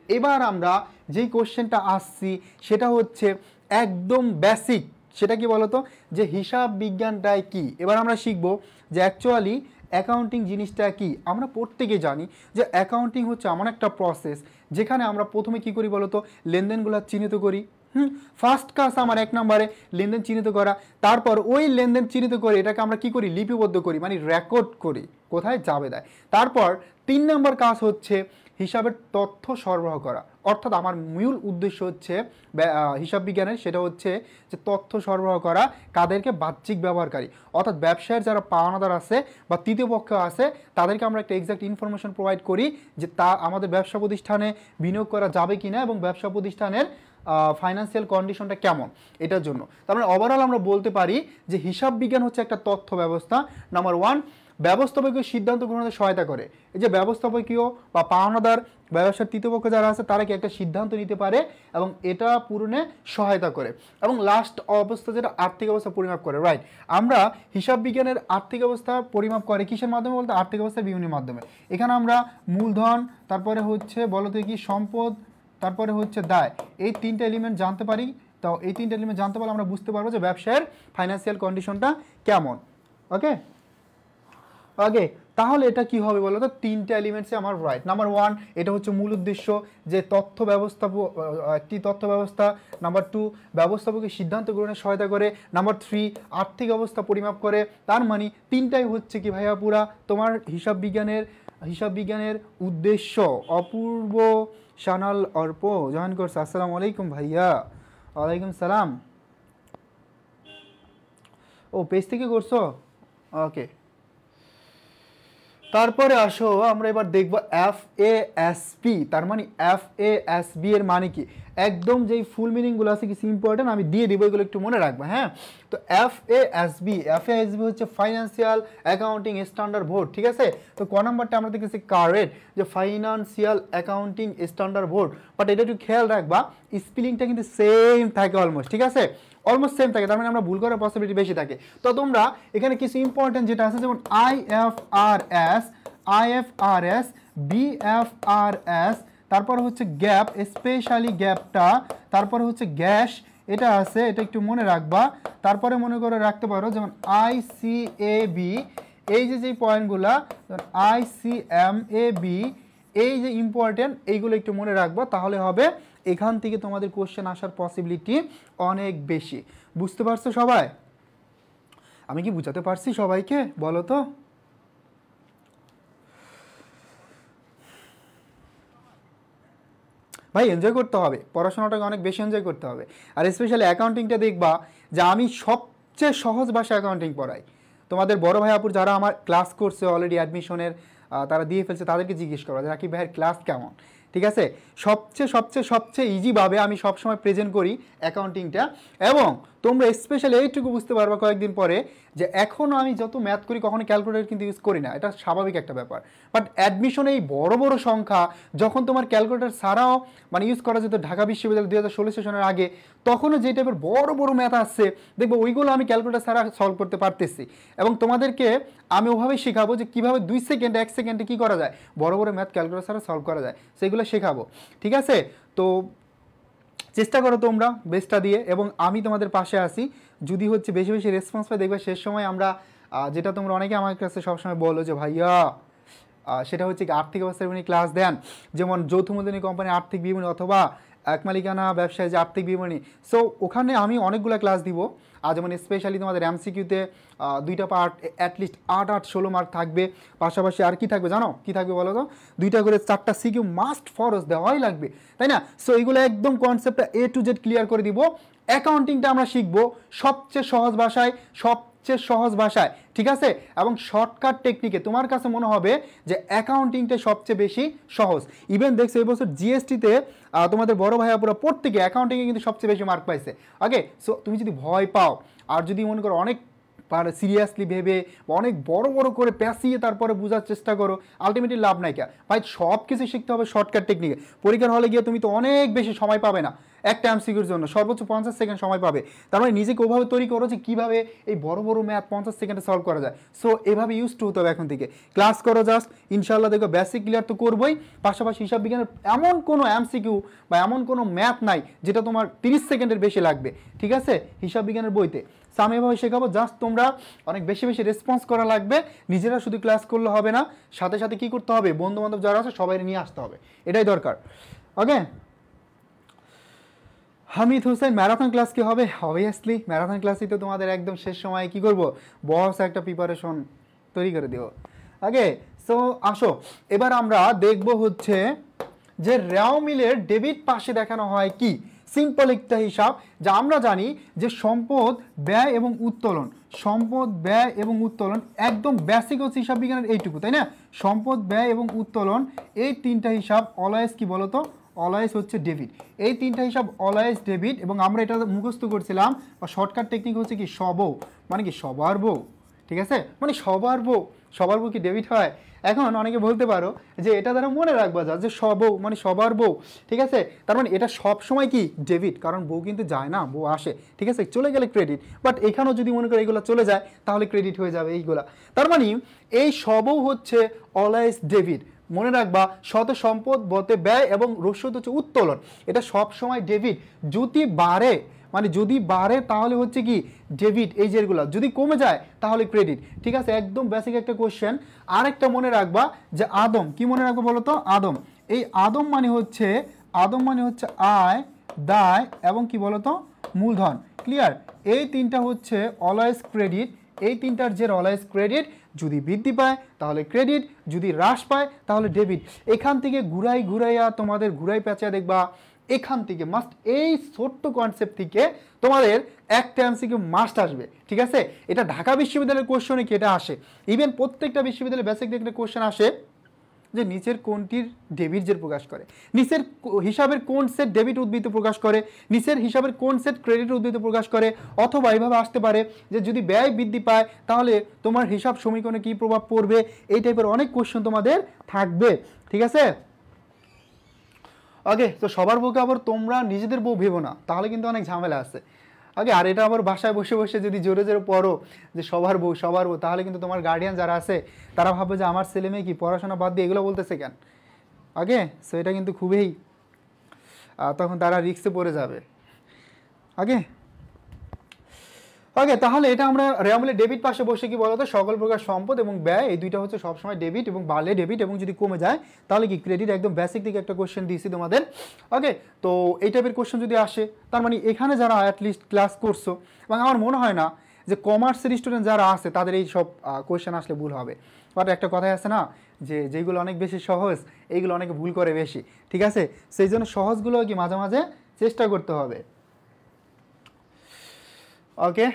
এবার আমরা যেই কোশ্চেনটা আসছি সেটা হচ্ছে একদম বেসিক, সেটা কি বলতো, যে হিসাব বিজ্ঞানটাই কি। এবার আমরা শিখবো যে অ্যাকচুয়ালি অ্যাকাউন্টিং জিনিসটা কি। আমরা প্রত্যেকে জানি যে অ্যাকাউন্টিং হচ্ছে এমন একটা প্রসেস যেখানে আমরা প্রথমে কি করি বলতো, লেনদেনগুলো চিহ্নিত করি। ফার্স্ট কাজ আমার 1 নম্বরে লেনদেন চিহ্নিত করা, তারপর ওই লেনদেন চিহ্নিত করে এটাকে আমরা কি করি, লিপিবদ্ধ করি, মানে রেকর্ড করি, কোথায় যাবে দেয়। তারপর 3 নম্বর কাজ হচ্ছে হিসাবের তথ্য সরবরাহ করা, অর্থাৎ আমার মূল উদ্দেশ্য হচ্ছে হিসাব বিজ্ঞানের, সেটা হচ্ছে যে তথ্য সরবরাহ করা কাদেরকে, বাহ্যিক ব্যবহারকারী, অর্থাৎ ব্যবসায়ের যারা পাওনাদার আছে বা তৃতীয় পক্ষ আছে তাদেরকে আমরা একটা এক্সাক্ট ইনফরমেশন প্রোভাইড করি যে তা আমাদের ব্যবসা প্রতিষ্ঠানে বিনিয়োগ করা যাবে কিনা এবং ব্যবসা প্রতিষ্ঠানের ফাইন্যান্সিয়াল কন্ডিশনটা কেমন, এটার জন্য। তার মানে ওভারঅল আমরা বলতে পারি যে হিসাব বিজ্ঞান হচ্ছে একটা তথ্য ব্যবস্থা। নাম্বার 1, ব্যবস্থাপকীয় সিদ্ধান্ত গ্রহণে সহায়তা করে। এই যে ব্যবস্থাপকীয় বা পাওনাদার ব্যবসার তৃতীয় পক্ষ যারা আছে তারা কি একটা সিদ্ধান্ত নিতে পারে এবং এটা পূরণে সহায়তা করে। এবং লাস্ট অবস্থা যেটা আর্থিক অবস্থা পরিমাপ করে, রাইট। আমরা হিসাব বিজ্ঞানের আর্থিক অবস্থা পরিমাপ করে কিসের মাধ্যমে বলতে, আর্থিক অবস্থার বিভিন্ন মাধ্যমে। এখানে আমরা মূলধন, তারপরে হচ্ছে বলতে কি সম্পদ, তারপরে হচ্ছে দায়, এই 3টা এলিমেন্ট জানতে পারি। তো এই 3টা এলিমেন্ট জানতে পারলে আমরা বুঝতে পারবো যে ব্যবসার ফাইন্যান্সিয়াল কন্ডিশনটা কেমন। ওকে ওকে, তাহলে এটা কি হবে বলো তো, 3টা এলিমেন্টসে আমার রাইট। নাম্বার 1 এটা হচ্ছে মূল উদ্দেশ্য, যে তথ্য ব্যবস্থা, একটি তথ্য ব্যবস্থা। নাম্বার 2 ব্যবস্থাপকের সিদ্ধান্ত গ্রহণে সহায়তা করে। নাম্বার 3 আর্থিক অবস্থা পরিমাপ করে। তার মানে 3টাই হচ্ছে কি ভাইয়া পুরা তোমার হিসাব বিজ্ঞানের উদ্দেশ্য। অপূর্ব সানাল অর্প জয়েন করছে, আসসালামু আলাইকুম ভাইয়া। ওয়ালাইকুম সালাম। ও পেজ থেকে করছো, ওকে। তারপরে আসো আমরা এবার দেখব FASB, তার মানে FASB এর মানে কি, একদম যেই ফুল মিনিংগুলো আছে কিছু ইম্পর্টেন্ট আমি দিয়ে দিব, এগুলো একটু মনে রাখবে, হ্যাঁ। তো FASB হচ্ছে ফাইন্যান্সিয়াল অ্যাকাউন্টিং স্ট্যান্ডার্ড বোর্ড, ঠিক আছে। তো ক নাম্বারটা আমরা দেখেছি কারেক্ট, যে financial accounting standard board, but এটা একটু খেয়াল রাখবা স্পেলিংটা কিন্তু সেম থাকে অলমোস্ট, ঠিক আছে, অলমোস্ট সেম থাকে, তার মানে আমরা ভুল করার পসিবিলিটি বেশি থাকে। তো তোমরা এখানে কিছু ইম্পর্টেন্ট যেটা আছে, যেমন IFRS, BFRS, তারপর হচ্ছে গ্যাপ, স্পেশালি গ্যাপটা, তারপরে হচ্ছে গ্যাস, এটা আছে, এটা একটু মনে রাখবা। তারপরে মনে করে রাখতে পারো যেমন ICAB, এই যে পয়েন্টগুলা, ICMAB, এই যে ইম্পর্টেন্ট, এইগুলো একটু মনে রাখবা, তাহলে হবে এখান থেকে তোমাদের কোশ্চেন আসার পসিবিলিটি অনেক বেশি। বুঝতে পারছো সবাই? আমি কি বুঝাতে পারছি সবাইকে বলো তো? ভাই এনজয় করতে হবে, পড়াশোনাটাকে অনেক বেশি এনজয় করতে হবে। আর স্পেশালি অ্যাকাউন্টিংটা দেখবা যে আমি সবচেয়ে সহজ ভাষা অ্যাকাউন্টিং পড়াই। তোমাদের বড় ভাই আপুর যারা আমার ক্লাস করছে অলরেডি অ্যাডমিশনের, তারা দিয়ে ফেলছে, তাদেরকে জিজ্ঞেস করো যে রাকিব ভাইয়ের ক্লাস কেমন, ঠিক আছে। সবচেয়ে ইজিভাবে আমি সবসময় প্রেজেন্ট করি অ্যাকাউন্টিংটা। এবং তোমরা স্পেশালি এইটুকু বুঝতে পারবা কয়েকদিন পরে যে এখনও আমি যত ম্যাথ করি কখনো ক্যালকুলেটর কিন্তু ইউজ করি না, এটা স্বাভাবিক একটা ব্যাপার। বাট অ্যাডমিশনে এই বড় সংখ্যা যখন তোমার ক্যালকুলেটর ছাড়াও মানে ইউজ করা যেত ঢাকা বিশ্ববিদ্যালয় 2016 সেশনের আগে, তখনও যে টাইপের বড় ম্যাথ আসছে দেখবো ওইগুলো আমি ক্যালকুলেটর ছাড়া সলভ করতে পারতেছি। এবং তোমাদেরকে আমি ওভাবেই শেখাবো যে কীভাবে 2 সেকেন্ডে 1 সেকেন্ডে কী করা যায়, বড় ম্যাথ ক্যালকুলেটর ছাড়া সলভ করা যায়, সেগুলো শেখাবো, ঠিক আছে। তো চেষ্টা করো তোমরা বেস্টটা দিয়ে, এবং আমি তোমাদের পাশে আসি। যদি হচ্ছে বেশি রেসপন্স পাই দেখবে শেষ সময় আমরা যেটা তোমরা অনেকে আমার কাছে সবসময় বলো যে ভাইয়া সেটা হচ্ছে আর্থিক অবস্থার বিবরণী ক্লাস দেন, যেমন যৌথ মূলধনী কোম্পানির আর্থিক বিবরণী অথবা এক মালিকানা ব্যবসায় যে আর্থিক বিবরণী। সো ওখানে আমি অনেকগুলো ক্লাস দিব। আর যেমন স্পেশালি তোমাদের MCQতে 2টা পার্ট অ্যাটলিস্ট 8-16 মার্ক থাকবে। পাশাপাশি আর কি থাকবে জানো, কি থাকবে বলো তো, 2টা করে 4টা CQ মাস্ট ফরজ দেওয়াই লাগবে, তাই না। সো এইগুলো একদম কনসেপ্টটা A to Z ক্লিয়ার করে দিব। অ্যাকাউন্টিংটা আমরা শিখবো সবচেয়ে সহজ ভাষায়, সবচেয়ে সহজ ভাষায়, ঠিক আছে, এবং শর্টকাট টেকনিকে তোমার কাছে মনে হবে যে অ্যাকাউন্টিংটা সবচেয়ে বেশি সহজ। ইভেন দেখছো এই বছর জিএসটিতে তোমাদের বড় ভাইয়া পুরো প্রত্যেকে অ্যাকাউন্টিংয়ে কিন্তু সবচেয়ে বেশি মার্ক পাইছে। ওকে, সো তুমি যদি ভয় পাও আর যদি মনে করো অনেক সিরিয়াসলি ভেবে অনেক বড় বড় করে প্যাঁচিয়ে তারপরে বোঝার চেষ্টা করো, আলটিমেটলি লাভ নাই। কে ভাই সব কিছু শিখতে হবে শর্টকাট টেকনিকে। পরীক্ষার হলে গিয়ে তুমি তো অনেক বেশি সময় পাবে না, একটা এমসিকিউর জন্য সর্বোচ্চ 50 সেকেন্ড সময় পাবে। তার মানে নিজেকে ওভাবে তৈরি করো যে কীভাবে এই বড় বড় ম্যাথ 50 সেকেন্ডে সলভ করা যায়। সো এভাবে ইউজ টু হতে হবে এখন থেকে। ক্লাস করো জাস্ট, ইনশাল্লাহ দেখো বেসিক ক্লিয়ার তো করবোই, পাশাপাশি হিসাব বিজ্ঞানের এমন কোনো এমসিকিউ বা এমন কোনো ম্যাথ নাই যেটা তোমার 30 সেকেন্ডের বেশি লাগবে, ঠিক আছে, হিসাব বিজ্ঞানের বইতে। সো আমি এভাবে শেখাবো, জাস্ট তোমরা অনেক বেশি বেশি রেসপন্স করা লাগবে। নিজেরা শুধু ক্লাস করলে হবে না, সাথে সাথে কী করতে হবে, বন্ধু বান্ধব যারা আছে সবাই নিয়ে আসতে হবে, এটাই দরকার। ওকে, হামিদ হোসেন ম্যারাথন ক্লাস কি হবে? অবভিয়াসলি ম্যারাথন ক্লাসই তো তোমাদের একদম শেষ সময় কি করব, বস একটা প্রিপারেশন তৈরি করে দেব। ওকে, সো আসো এবার আমরা দেখব হচ্ছে যে রেও মিলের ডেবিট পাশে দেখানো হয় কি সিম্পল একটা হিসাব, যা আমরা জানি যে সম্পদ ব্যয় এবং উত্তোলন, সম্পদ ব্যয় এবং উত্তোলন একদম বেসিক হচ্ছে হিসাব বিজ্ঞানের এইটুকু, তাই না? সম্পদ ব্যয় এবং উত্তোলন এই তিনটা হিসাব অলওয়েজ কি বলতো, অলওয়েজ হচ্ছে ডেবিট। এই তিনটা হিসাব অলওয়েজ ডেবিট, এবং আমরা এটা মুখস্থ করছিলাম বা শর্টকাট টেকনিক হচ্ছে কি সবও, মানে কি সবার বউ, ঠিক আছে, মানে সবার বউ, সবার বউ কি ডেবিট হয়? এখন অনেকে বলতে পারো যে এটা দ্বারা মনে রাখবা যা যে বউ মানে সবার বউ, ঠিক আছে, তার মানে এটা সব সময় কি ডেবিট, কারণ বউ কিন্তু যায় না, বউ আসে, ঠিক আছে, চলে গেলে ক্রেডিট। বাট এখানেও যদি মনে করো এইগুলো চলে যায় তাহলে ক্রেডিট হয়ে যাবে এইগুলা। তার মানে এই সবও হচ্ছে অলওয়েজ ডেবিট। মনে রাখবা শত সম্পদ বতে ব্যয় এবং রসদ হচ্ছে উত্তোলন, এটা সব সময় ডেবিট। যদি বাড়ে মানে যদি বাড়ে তাহলে হচ্ছে কি ডেবিট, এই যেগুলো যদি কমে যায় তাহলে ক্রেডিট, ঠিক আছে, একদম বেসিক একটা কোশ্চেন। আরেকটা মনে রাখবা যে আদম, কি মনে রাখবো বলো তো, আদম, এই আদম মানে হচ্ছে আয়, দায় এবং কি বলতো মূলধন, ক্লিয়ার? এই তিনটা হচ্ছে অলওয়েজ ক্রেডিট, এই তিনটার যে অলওয়েজ ক্রেডিট, যদি বৃদ্ধি পায় তাহলে ক্রেডিট, যদি হ্রাস পায় তাহলে ডেবিট। এখান থেকে ঘুরাইয়া তোমাদের ঘুরাই পেঁচা দেখবা, এখান থেকে মাস্ট এই ছোট্ট কনসেপ্ট থেকে তোমাদের একটা এমসিকিউ মাস্ট আসবে, ঠিক আছে? এটা ঢাকা বিশ্ববিদ্যালয়ের কোশ্চেনে কি এটা আসে, ইভেন প্রত্যেকটা বিশ্ববিদ্যালয়ে বেসিক একটা কোশ্চেন আসে যে নিচের কোনটির ডেবিট জের প্রকাশ করে, নিচের হিসাবের কোন সেট ডেবিট উদ্বৃত্ত প্রকাশ করে, নিচের হিসাবের কোন সেট ক্রেডিট উদ্বৃত্ত প্রকাশ করে। অথবা এইভাবে আসতে পারে যে যদি ব্যয় বৃদ্ধি পায় তাহলে তোমার হিসাব সমীকরণে কী প্রভাব পড়বে, এই টাইপের অনেক কোশ্চেন তোমাদের থাকবে, ঠিক আছে? ওকে, তো সবার বউকে আবার তোমরা নিজেদের বউ ভেবো না, তাহলে কিন্তু অনেক ঝামেলা আছে। ওকে, আর এটা আবার বাসায় বসে বসে যদি জোরে জোরে পড়ো যে সবার বউ, তাহলে কিন্তু তোমার গার্ডিয়ান যারা আছে তারা ভাববে যে আমার ছেলে মেয়ে কি পড়াশোনা বাদ দিয়ে এগুলো বলতেছে কেন। ওকে, সো এটা কিন্তু খুবই তখন তারা রিস্কে পড়ে যাবে। ওকে, তাহলে এটা আমরা রেওমিলের ডেবিট পাশে বসে কি বলতো, সকল প্রকার সম্পদ এবং ব্যয় এই দুইটা হচ্ছে সবসময় ডেবিট, এবং বাড়লে ডেবিট এবং যদি কমে যায় তাহলে কি ক্রেডিট। একদম বেসিক থেকে একটা কোশ্চেন দিয়েছি তোমাদের। ওকে, তো এই টাইপের কোশ্চেন যদি আসে তার মানে এখানে যারা অ্যাটলিস্ট ক্লাস করছো, এবং আমার মনে হয় না যে কমার্সের স্টুডেন্ট যারা আছে তাদের এই সব কোশ্চেন আসলে ভুল হবে। বাট একটা কথাই আছে না যে যেগুলো অনেক বেশি সহজ এইগুলো অনেকে ভুল করে বেশি, ঠিক আছে? সেই জন্য সহজগুলো কি মাঝে মাঝে চেষ্টা করতে হবে। ওকে,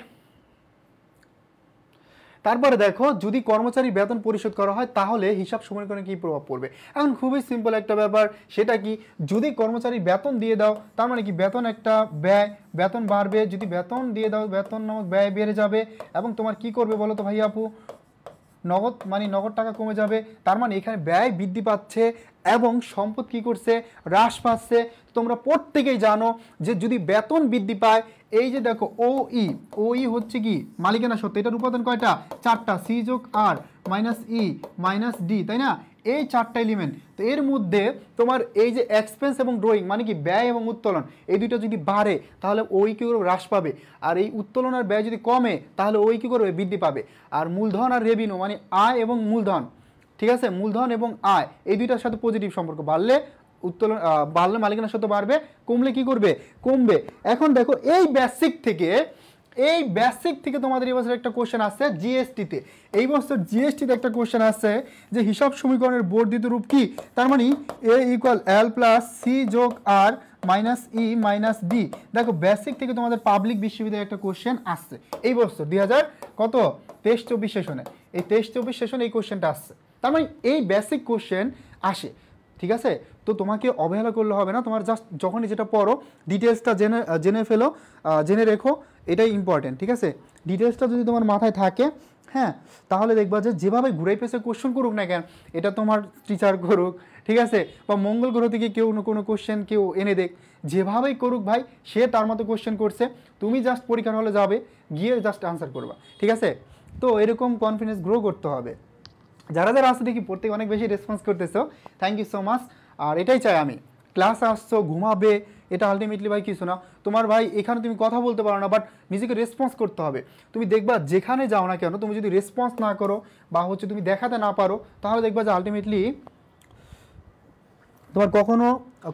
তারপরে দেখো যদি কর্মচারী বেতন পরিশোধ করা হয় তাহলে হিসাব সমীকরণে কী প্রভাব পড়বে। এখন খুবই সিম্পল একটা ব্যাপার, সেটা কি, যদি কর্মচারী বেতন দিয়ে দাও তার মানে কি বেতন একটা ব্যয়, বেতন বাড়বে, যদি বেতন দিয়ে দাও বেতন নামক ব্যয় বেড়ে যাবে, এবং তোমার কি করবে বলো তো ভাই আপু, নগদ মানে নগদ টাকা কমে যাবে। তার মানে এখানে ব্যয় বৃদ্ধি পাচ্ছে এবং সম্পদ কি করছে, হ্রাস পাচ্ছে। তোমরা প্রত্যেকেই জানো যে যদি বেতন বৃদ্ধি পায়, এই যে দেখো ওই হচ্ছে কি মালিকানা সত্ত্ব, এটার উপাদান কয়টা, চারটা, সি যোগ আর মাইনাস ই মাইনাস ডি, তাই না, এই চারটা এলিমেন্ট। তো এর মধ্যে তোমার এই যে এক্সপেন্স এবং ড্রয়িং মানে কি ব্যয় এবং উত্তোলন, এই দুইটা যদি বাড়ে তাহলে ওই কী করবে, হ্রাস পাবে। আর এই উত্তোলন আর ব্যয় যদি কমে তাহলে ওই কী করবে, বৃদ্ধি পাবে। আর মূলধন আর রেভিনিউ মানে আয় এবং মূলধন, ঠিক আছে, মূলধন এবং আয় এই দুইটার সাথে পজিটিভ সম্পর্ক, বাড়লে উত্তোলন বাড়লে মালিকানা সত্ত্ব বাড়বে, কমলে কি করবে, কমবে। এখন দেখো এই বেসিক থেকে এই বেসিক থেকে তোমাদের এই বছর একটা কোশ্চেন আসছে জিএসটিতে, এই বছর জিএসটিতে একটা কোশ্চেন আসছে যে হিসাব সমীকরণের বর্ধিত রূপ কি, তার মানে এ ইকুয়াল এল প্লাস সি যোগ আর মাইনাস ই মাইনাস ডি। দেখো বেসিক থেকে তোমাদের পাবলিক বিশ্ববিদ্যালয়ে একটা কোশ্চেন আসছে এই বছর 2023-24 সেশনে, এই 23-24 সেশনে এই কোশ্চেনটা আসছে। তার মানে এই বেসিক কোশ্চেন আসে, ঠিক আছে। তো তোমাকে অবহেলা করলে হবে না, তোমার জাস্ট যখনই যেটা পড়ো ডিটেলসটা জেনে ফেলো, জেনে রেখো, এটাই ইম্পর্টেন্ট, ঠিক আছে। ডিটেলসটা যদি তোমার মাথায় থাকে, হ্যাঁ, তাহলে দেখবা যে যেভাবে ঘুরাই পেঁচে কোশ্চেন করুক না কেন, এটা তোমার টিচার করুক, ঠিক আছে, বা মঙ্গল গ্রহ থেকে কেউ কোনো কোশ্চেন কেউ এনে দেখ, যেভাবেই করুক ভাই, সে তার মতো কোশ্চেন করছে, তুমি জাস্ট পরীক্ষার হলে যাবে, গিয়ে জাস্ট আনসার করবা, ঠিক আছে। তো এরকম কনফিডেন্স গ্রো করতে হবে। যারা যারা আসছে দেখি প্রত্যেকে অনেক বেশি রেসপন্স করতেছো, থ্যাংক ইউ সো মাচ। আর এটাই চাই আমি, ক্লাস আসছো ঘুমাবে, এটা আলটিমেটলি ভাই কিছু না। তোমার ভাই এখানে তুমি কথা বলতে পারো না, বাট নিজেকে রেসপন্স করতে হবে। তুমি দেখবা যেখানে যাও না কেন, তুমি যদি রেসপন্স না করো বা হচ্ছে তুমি দেখাতে না পারো, তাহলে দেখবা যে আলটিমেটলি তোমার কখনো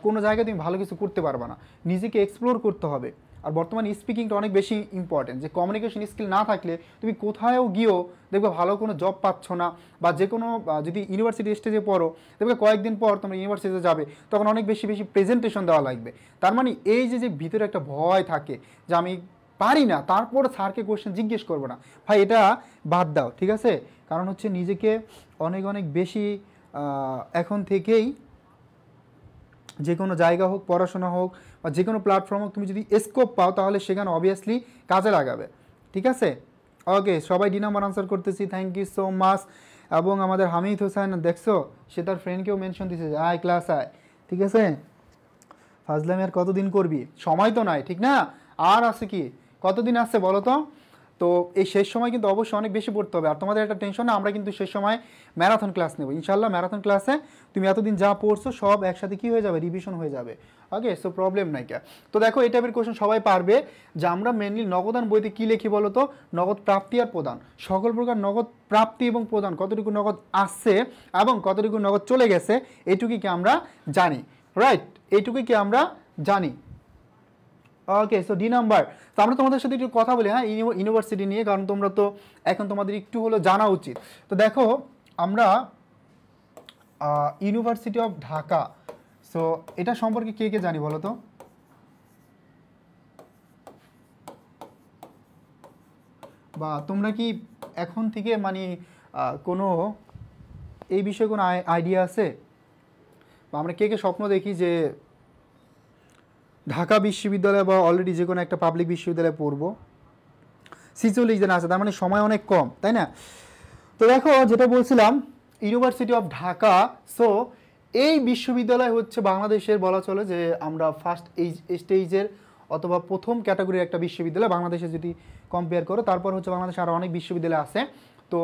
কোনো জায়গায় তুমি ভালো কিছু করতে পারবে না। নিজেকে এক্সপ্লোর করতে হবে। আর বর্তমানে স্পিকিংটা অনেক বেশি ইম্পর্টেন্ট, যে কমিউনিকেশন স্কিল না থাকলে তুমি কোথায়ও গিয়েও দেখবে ভালো কোনো জব পাচ্ছ না, বা যে কোনো যদি ইউনিভার্সিটি স্টেজে পড়ো, দেখবে কয়েকদিন পর তোমরা ইউনিভার্সিটিতে যাবে, তখন অনেক বেশি বেশি প্রেজেন্টেশন দেওয়া লাগবে। তার মানে এই যে ভিতরে একটা ভয় থাকে যে আমি পারি না, তারপর স্যারকে কোশ্চেন জিজ্ঞেস করবো না, ভাই এটা বাদ দাও, ঠিক আছে। কারণ হচ্ছে নিজেকে অনেক অনেক বেশি এখন থেকেই যে কোনো জায়গা হোক, পড়াশোনা হোক বা যে কোনো প্ল্যাটফর্ম হোক, তুমি যদি স্কোপ পাও তাহলে সেখানে অবভিয়াসলি কাজে লাগাবে, ঠিক আছে। ওকে, সবাই ডি নাম্বার আনসার করতেছি, থ্যাংক ইউ সো মাচ। এবং আমাদের হামিদ হোসেন দেখছো, সে তার ফ্রেন্ডকেও মেনশন দিচ্ছে যে আয় ক্লাস আয়, ঠিক আছে। ফাজলামি আর কতদিন করবি, সময় তো নাই, ঠিক না, আর আছে কি, কতদিন আসছে বলো তো। তো এই শেষ সময় কিন্তু অবশ্যই অনেক বেশি পড়তে হবে। আর তোমাদের একটা টেনশন না, আমরা কিন্তু শেষ সময় ম্যারাথন ক্লাস নেব ইনশাল্লাহ। ম্যারাথন ক্লাসে তুমি এতদিন যা পড়ছো সব একসাথে কি হয়ে যাবে, রিভিশন হয়ে যাবে। ওকে, সো প্রবলেম নাই কে। তো দেখো এই টাইপের কোশ্চেন সবাই পারবে, যে আমরা মেনলি নগদান বইতে কী লিখি বলো তো, নগদ প্রাপ্তি আর প্রদান, সকল প্রকার নগদ প্রাপ্তি এবং প্রদান, কতটুকু নগদ আসছে এবং কতটুকু নগদ চলে গেছে, এইটুকুই কি আমরা জানি, রাইট, এইটুকুই কি আমরা জানি। ওকে, সো ডি নাম্বার। তো আমরা তোমাদের সাথে একটু কথা বলি, হ্যাঁ, ইউনিভার্সিটি নিয়ে, কারণ তোমরা তো এখন তোমাদের একটু হলো জানা উচিত। তো দেখো আমরা ইউনিভার্সিটি অফ ঢাকা, সো এটা সম্পর্কে কে কে জানি বলো তো। বা তোমরা কি এখন থেকে মানে কোনো এই বিষয়ে কোনো আইডিয়া আছে, বা আমরা কে কে স্বপ্ন দেখি যে ঢাকা বিশ্ববিদ্যালয় বা অলরেডি যে কোনো একটা পাবলিক বিশ্ববিদ্যালয়ে পড়বো। 46 জন আছে, তার মানে সময় অনেক কম, তাই না। তো দেখো যেটা বলছিলাম, ইউনিভার্সিটি অফ ঢাকা, সো এই বিশ্ববিদ্যালয় হচ্ছে বাংলাদেশের বলা চলে যে আমরা ফার্স্ট স্টেজের অথবা প্রথম ক্যাটাগরির একটা বিশ্ববিদ্যালয় বাংলাদেশে যদি কম্পেয়ার করো। তারপর হচ্ছে বাংলাদেশে আরও অনেক বিশ্ববিদ্যালয় আছে। তো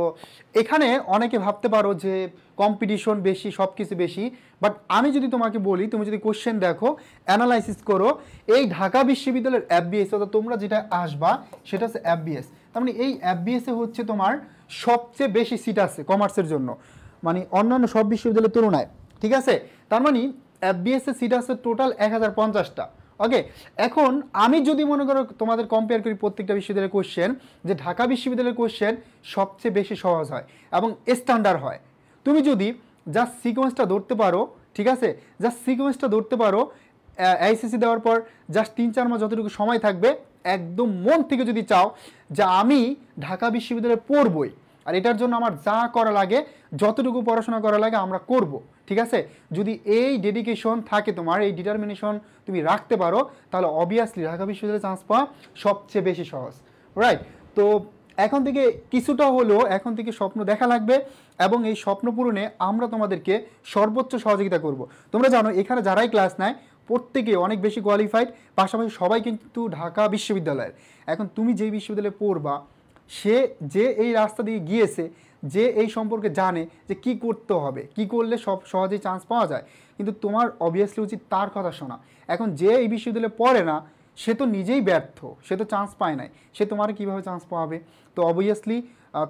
এখানে অনেকে ভাবতে পারো যে কম্পিটিশন বেশি, সব কিছু বেশি, বাট আমি যদি তোমাকে বলি, তুমি যদি কোশ্চেন দেখো, অ্যানালাইসিস করো, এই ঢাকা বিশ্ববিদ্যালয়ের FBS, অর্থাৎ তোমরা যেটা আসবা সেটা হচ্ছে FBS। তার মানে এই FBS-এ হচ্ছে তোমার সবচেয়ে বেশি সিট আছে কমার্সের জন্য, মানে অন্যান্য সব বিশ্ববিদ্যালয়ের তুলনায়, ঠিক আছে। তার মানে FBS-এ সিট আছে টোটাল 1050টা। ওকে, এখন আমি যদি মনে করো তোমাদের কম্পেয়ার করি প্রত্যেকটা বিশ্ববিদ্যালয়ের কোশ্চেন, যে ঢাকা বিশ্ববিদ্যালয়ের কোশ্চেন সবচেয়ে বেশি সহজ হয় এবং স্ট্যান্ডার্ড হয়। তুমি যদি জাস্ট সিকোয়েন্সটা ধরতে পারো, ঠিক আছে, জাস্ট সিকোয়েন্সটা ধরতে পারো, AICC দেওয়ার পর জাস্ট 3-4 মাস যতটুকু সময় থাকবে, একদম মন থেকে যদি চাও যে আমি ঢাকা বিশ্ববিদ্যালয়ে পড়বই, আর এটার জন্য আমার যা করা লাগে, যতটুকু পড়াশোনা করা লাগে আমরা করব, ঠিক আছে। যদি এই ডেডিকেশন থাকে, তোমার এই ডিটারমিনেশন তুমি রাখতে পারো, তাহলে অবভিয়াসলি ঢাকা বিশ্ববিদ্যালয়ে চান্স পাওয়া সবচেয়ে বেশি সহজ, রাইট। তো এখন থেকে কিছুটা হলেও এখন থেকে স্বপ্ন দেখা লাগবে, এবং এই স্বপ্ন পূরণে আমরা তোমাদেরকে সর্বোচ্চ সহযোগিতা করব। তোমরা জানো এখানে যারাই ক্লাস নেয় প্রত্যেকে অনেক বেশি কোয়ালিফাইড, পাশাপাশি সবাই কিন্তু ঢাকা বিশ্ববিদ্যালয়ের। এখন তুমি যেই বিশ্ববিদ্যালয়ে পড়বা, সে যে এই রাস্তা দিয়ে গিয়েছে, যে এই সম্পর্কে জানে যে কি করতে হবে, কি করলে সব সহজেই চান্স পাওয়া যায়, কিন্তু তোমার অবভিয়াসলি উচিত তার কথা শোনা। এখন যে এই বিশ্ববিদ্যালয়ে পড়ে না, সে তো নিজেই ব্যর্থ, সে তো চান্স পায় নাই, সে তোমার কীভাবে চান্স পাবে। তো অবভিয়াসলি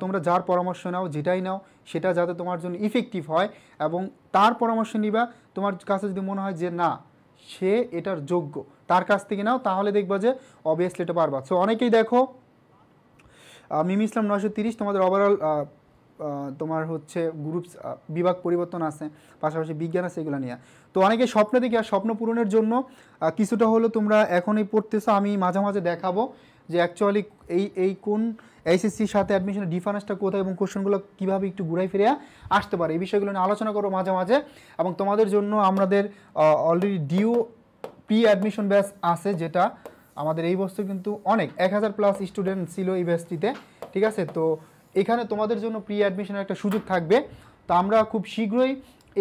তোমরা যার পরামর্শ নাও, যেটাই নাও, সেটা যাতে তোমার জন্য ইফেক্টিভ হয়, এবং তার পরামর্শ নিবা। তোমার কাছে যদি মনে হয় যে না, সে এটার যোগ্য, তার কাছ থেকে নাও, তাহলে দেখবা যে অবভিয়াসলি এটা পারবা। সো অনেকেই দেখো মিমি ইসলাম 930, তোমাদের ওভারঅল তোমার হচ্ছে গ্রুপ বিভাগ পরিবর্তন আছে, পাশাপাশি বিজ্ঞান আছে, এগুলো নিয়ে। তো অনেকে স্বপ্ন দেখি, আর স্বপ্ন পূরণের জন্য কিছুটা হলো তোমরা এখনই পড়তেছো, আমি মাঝে মাঝে দেখাবো যে অ্যাকচুয়ালি এই কোন এইচএসসির সাথে অ্যাডমিশনের ডিফারেন্সটা কোথায় এবং কোশ্চেনগুলো কীভাবে একটু ঘুরাই ফিরে আসতে পারে, এই বিষয়গুলো নিয়ে আলোচনা করো মাঝে মাঝে। এবং তোমাদের জন্য আমাদের already due pre admission batch আছে, যেটা আমাদের এই বছর কিন্তু অনেক 1000+ স্টুডেন্ট ছিল এই ব্যাচটিতে, ঠিক আছে। তো এখানে তোমাদের জন্য প্রি অ্যাডমিশনের একটা সুযোগ থাকবে। তো আমরা খুব শীঘ্রই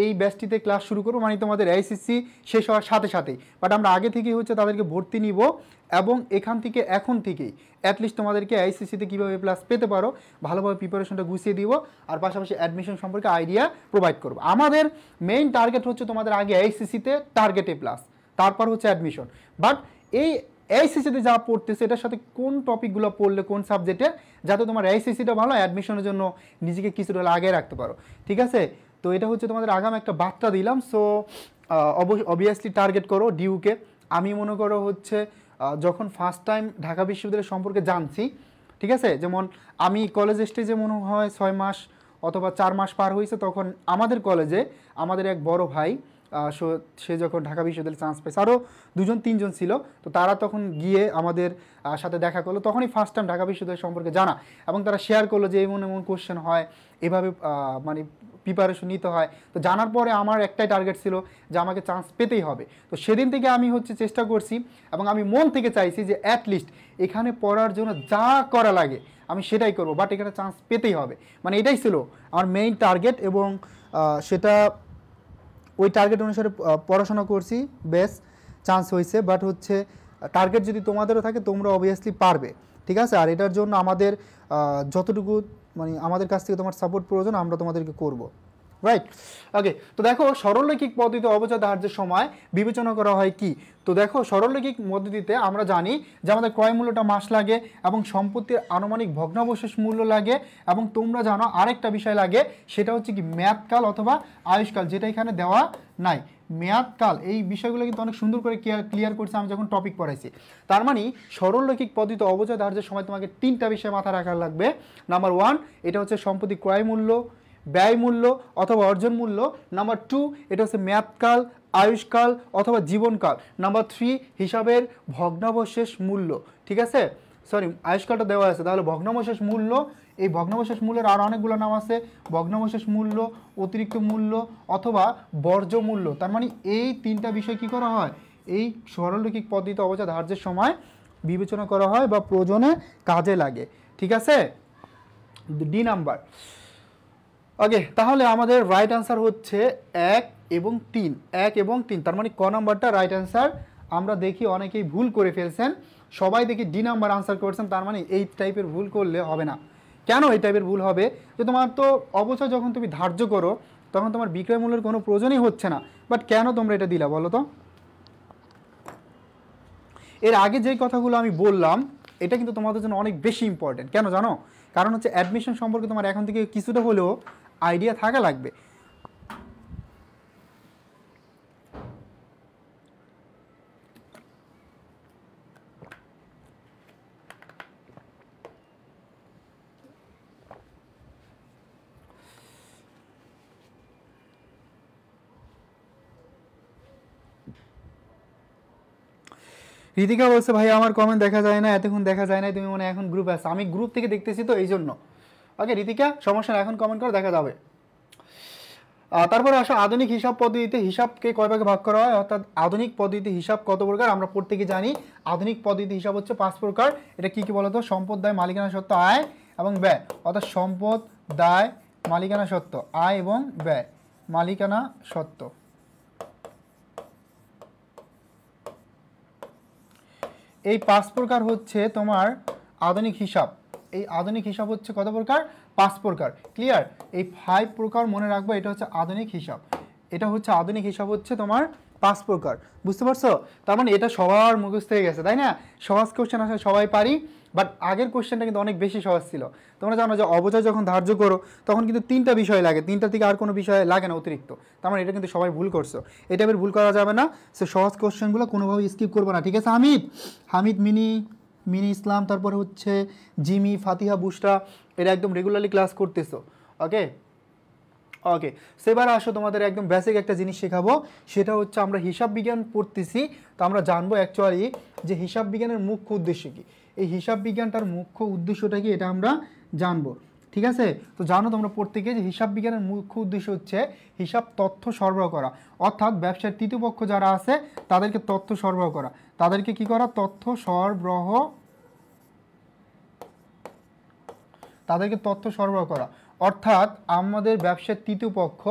এই ব্যাচটিতে ক্লাস শুরু করবো, মানে তোমাদের এইচএসসি শেষ হওয়ার সাথে সাথেই। বাট আমরা আগে থেকেই হচ্ছে তাদেরকে ভর্তি নিব, এবং এখান থেকে এখন থেকেই অ্যাটলিস্ট তোমাদেরকে এইচএসসিতে কীভাবে প্লাস পেতে পারো ভালোভাবে প্রিপারেশনটা গুছিয়ে দিব, আর পাশাপাশি অ্যাডমিশন সম্পর্কে আইডিয়া প্রোভাইড করবো। আমাদের মেইন টার্গেট হচ্ছে তোমাদের আগে এইচএসসিতে টার্গেট A+, তারপর হচ্ছে অ্যাডমিশন। বাট এইচএসসিতে যা পড়তেছে এটার সাথে কোন টপিকগুলো পড়লে কোন সাবজেক্টে, যাতে তোমার এইচএসসিটা ভালো, অ্যাডমিশনের জন্য নিজেকে কিছুটা আগে রাখতে পারো, ঠিক আছে। তো এটা হচ্ছে তোমাদের আগাম একটা বার্তা দিলাম। সো অবভিয়াসলি টার্গেট করো ডিউকে। আমি মনে করো হচ্ছে যখন ফার্স্ট টাইম ঢাকা বিশ্ববিদ্যালয় সম্পর্কে জানছি, ঠিক আছে, যেমন আমি কলেজ স্টেজে মনে হয় 6 মাস অথবা 4 মাস পার হয়েছে, তখন আমাদের কলেজে আমাদের এক বড় ভাই সে যখন ঢাকা বিশ্ববিদ্যালয়ে চান্স পেয়েছে, আরও 2-3জন ছিল, তো তারা তখন গিয়ে আমাদের সাথে দেখা করলো, তখনই ফার্স্ট টাইম ঢাকা বিশ্ববিদ্যালয় সম্পর্কে জানা, এবং তারা শেয়ার করলো যে এমন এমন কোশ্চেন হয়, এভাবে মানে প্রিপারেশন নিতে হয়। তো জানার পরে আমার একটাই টার্গেট ছিল যে আমাকে চান্স পেতেই হবে। তো সেদিন থেকে আমি হচ্ছে চেষ্টা করছি, এবং আমি মন থেকে চাইছি যে অ্যাটলিস্ট এখানে পড়ার জন্য যা করা লাগে আমি সেটাই করব, বাট এখানে চান্স পেতেই হবে, মানে এটাই ছিল আমার মেইন টার্গেট। এবং সেটা ওই টার্গেট অনুসারে পড়াশোনা করছি, বেশ চান্স হয়েছে। বাট হচ্ছে টার্গেট যদি তোমাদেরও থাকে তোমরা অবভিয়াসলি পারবে, ঠিক আছে। আর এটার জন্য আমাদের যতটুকু মানে আমাদের কাছ থেকে তোমার সাপোর্ট প্রয়োজন আমরা তোমাদেরকে করব, রাইট। ওকে, তো দেখো সরলরৈখিক পদ্ধতিতে অবচয় ধার্যের সময় বিবেচনা করা হয় কি। তো দেখো সরলরৈখিক পদ্ধতিতে আমরা জানি যে আমাদের ক্রয় মূল্যটা মাস লাগে, এবং সম্পত্তির আনুমানিক ভগ্নাবশেষ মূল্য লাগে, এবং তোমরা জানো আরেকটা বিষয় লাগে, সেটা হচ্ছে কি মেয়াদকাল অথবা আয়ুষ্কাল, যেটা এখানে দেওয়া নাই। মেয়াদকাল এই বিষয়গুলো কিন্তু অনেক সুন্দর করে ক্লিয়ার করছে আমি যখন টপিক পড়াইছি। তার মানে সরলরৈখিক পদ্ধতিতে অবচয় ধার্যের সময় তোমাকে 3টা বিষয় মাথা রাখা লাগবে। নাম্বার 1 এটা হচ্ছে সম্পত্তি ক্রয় মূল্য, ব্যয় মূল্য অথবা অর্জন মূল্য। নাম্বার 2 এটা হচ্ছে মেয়াদকাল, আয়ুষ্কাল অথবা জীবনকাল। নাম্বার 3 হিসাবের ভগ্নাবশেষ মূল্য, ঠিক আছে। সরি, আয়ুষ্কালটা দেওয়া আছে, তাহলে ভগ্নাবশেষ মূল্য, এই ভগ্নাবশেষ মূল্যের আর অনেকগুলো নাম আছে, ভগ্নাবশেষ মূল্য, অতিরিক্ত মূল্য অথবা বর্জ্য মূল্য। তার মানে এই 3টা বিষয় কি করা হয় এই সরলরৈখিক পদ্ধতিতে অবচয় ধার্যের সময় বিবেচনা করা হয় বা প্রয়োজনে কাজে লাগে, ঠিক আছে। D number. ওকে, তাহলে আমাদের রাইট অ্যান্সার হচ্ছে 1 এবং 3। তার মানে ক নাম্বারটা রাইট অ্যান্সার। আমরা দেখি অনেকেই ভুল করে ফেলছেন, সবাই দেখি ডি নাম্বার আনসার করেছেন। তার মানে এই টাইপের ভুল করলে হবে না। কেন এই টাইপের ভুল হবে? যে তোমার তো অবচয় যখন তুমি ধার্য করো তখন তোমার বিক্রয় মূল্যের কোনো প্রয়োজনই হচ্ছে না, বাট কেন তোমরা এটা দিলা বলো তো? এর আগে যেই কথাগুলো আমি বললাম এটা কিন্তু তোমাদের জন্য অনেক বেশি ইম্পর্টেন্ট। কেন জানো? কারণ হচ্ছে অ্যাডমিশন সম্পর্কে তোমার এখন থেকে কিছুটা হলেও আইডিয়া থাকা লাগবে। রিতিকা বলছে ভাই আমার কমেন্ট দেখা যায় না, এতক্ষণ দেখা যায় না, তুমি মনে এখন গ্রুপে আছো। আমি গ্রুপ থেকে দেখতেছি তো এই জন্য। ওকে রিতিকা, সমস্যা না, এখন কমেন্ট করে দেখা যাবে। তারপরে আসো আধুনিক হিসাব পদ্ধতিতে হিসাবকে কয় ভাগে ভাগ করা হয়, অর্থাৎ আধুনিক পদ্ধতিতে হিসাব কত প্রকার আমরা প্রত্যেকে জানি। আধুনিক পদ্ধতিতে হিসাব হচ্ছে 5 প্রকার। এটা কি কি বলতো? সম্পদ, দায়, মালিকানা সত্ত্ব, আয় এবং ব্যয়। অর্থাৎ সম্পদ, দায়, মালিকানা সত্ত্ব, আয় এবং ব্যয়। মালিকানা সত্ত্ব, এই 5 প্রকার হচ্ছে তোমার আধুনিক হিসাব। এই আধুনিক হিসাব হচ্ছে কত প্রকার? 5 প্রকার। ক্লিয়ার? এই 5 প্রকার মনে রাখবো, এটা হচ্ছে আধুনিক হিসাব। এটা হচ্ছে আধুনিক হিসাব হচ্ছে তোমার 5 প্রকার। বুঝতে পারছো? তার মানে এটা সবার মুখস্থ হয়ে গেছে, তাই না? সহজ কোশ্চেন আসলে সবাই পারি, বাট আগের কোশ্চেনটা কিন্তু অনেক বেশি সহজ ছিল। তোমরা জানো যে অবচয় যখন ধার্য করো তখন কিন্তু 3টা বিষয় লাগে, 3টা থেকে আর কোনো বিষয় লাগে না অতিরিক্ত। তার মানে এটা কিন্তু সবাই ভুল করছো, এটা এবার ভুল করা যাবে না। সে সহজ কোশ্চেনগুলো কোনোভাবেই স্কিপ করবো না, ঠিক আছে? হামিদ মিনি মিনি ইসলাম, তারপরে হচ্ছে জিমি, ফাতিহা, বুশরা, এরা একদম রেগুলারলি ক্লাস করতেছো। ওকে ওকে, সেবার আসো তোমাদের একদম বেসিক একটা জিনিস শেখাবো, সেটা হচ্ছে আমরা হিসাব বিজ্ঞান পড়তেছি, তো আমরা জানবো অ্যাকচুয়ালি যে হিসাব বিজ্ঞানের মুখ্য উদ্দেশ্য কী, এই হিসাব বিজ্ঞানটার মুখ্য উদ্দেশ্যটা কি এটা আমরা জানবো। ঠিক আছে, তো জানো তোমরা প্রত্যেকে যে হিসাব বিজ্ঞানের মুখ্য উদ্দেশ্য হচ্ছে হিসাব তথ্য সরবরাহ করা, অর্থাৎ ব্যবসার তৃতীয় পক্ষ যারা আছে তাদেরকে তথ্য সরবরাহ করা, তাদেরকে কি করা, তথ্য সরবরাহ, তাদেরকে তথ্য সরবরাহ করা, অর্থাৎ আমাদের ব্যবসার তৃতীয় পক্ষ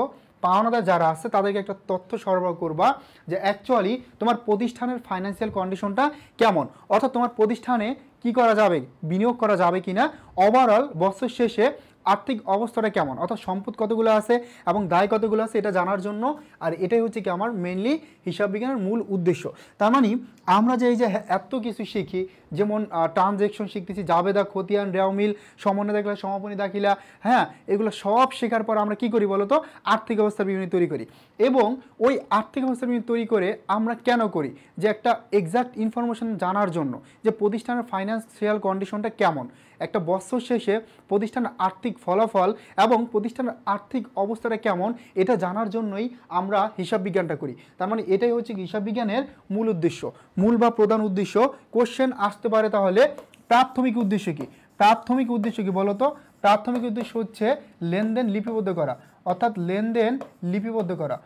পাওনাদার যারা আছে তাদেরকে একটা তথ্য সরবরাহ করবা যে অ্যাকচুয়ালি তোমার প্রতিষ্ঠানের ফাইন্যান্সিয়াল কন্ডিশনটা কেমন, অর্থাৎ তোমার প্রতিষ্ঠানে কি করা যাবে, বিনিয়োগ করা যাবে কিনা, ওভারঅল বছর শেষে আর্থিক অবস্থাটা কেমন, অর্থাৎ সম্পদ কতগুলো আছে এবং দায় কতগুলো আছে এটা জানার জন্য। আর এটাই হচ্ছে কি আমার মেইনলি হিসাব বিজ্ঞানের মূল উদ্দেশ্য। তার মানে আমরা যে এই যে এত কিছু শিখি, যেমন ট্রানজ্যাকশন শিখতেছি, জাবেদা, খতিয়ান, রেওমিল, সমন্বয় দাখিলা, সমাপনী দাখিলা, হ্যাঁ, এগুলো সব শেখার পর আমরা কি করি বলো তো, আর্থিক অবস্থার বিবরণী তৈরি করি। এবং ওই আর্থিক অবস্থার বিবরণী তৈরি করে আমরা কেন করি, যে একটা এক্সাক্ট ইনফরমেশন জানার জন্য যে প্রতিষ্ঠানের ফাইন্যান্সিয়াল কন্ডিশনটা কেমন, একটা বছর শেষে প্রতিষ্ঠানের আর্থিক ফলাফল এবং প্রতিষ্ঠানের আর্থিক অবস্থাটা কেমন এটা জানার জন্যই আমরা হিসাব বিজ্ঞানটা করি। তার মানে এটাই হচ্ছে হিসাব বিজ্ঞানের মূল উদ্দেশ্য, মূল বা প্রধান উদ্দেশ্য। কোশ্চেন আসতে পারে তাহলে প্রাথমিক উদ্দেশ্য কি, প্রাথমিক উদ্দেশ্য কি বলতো, প্রাথমিক উদ্দেশ্য হচ্ছে লেনদেন লিপিবদ্ধ করা, অর্থাৎ লেনদেন লিপিবদ্ধ করা,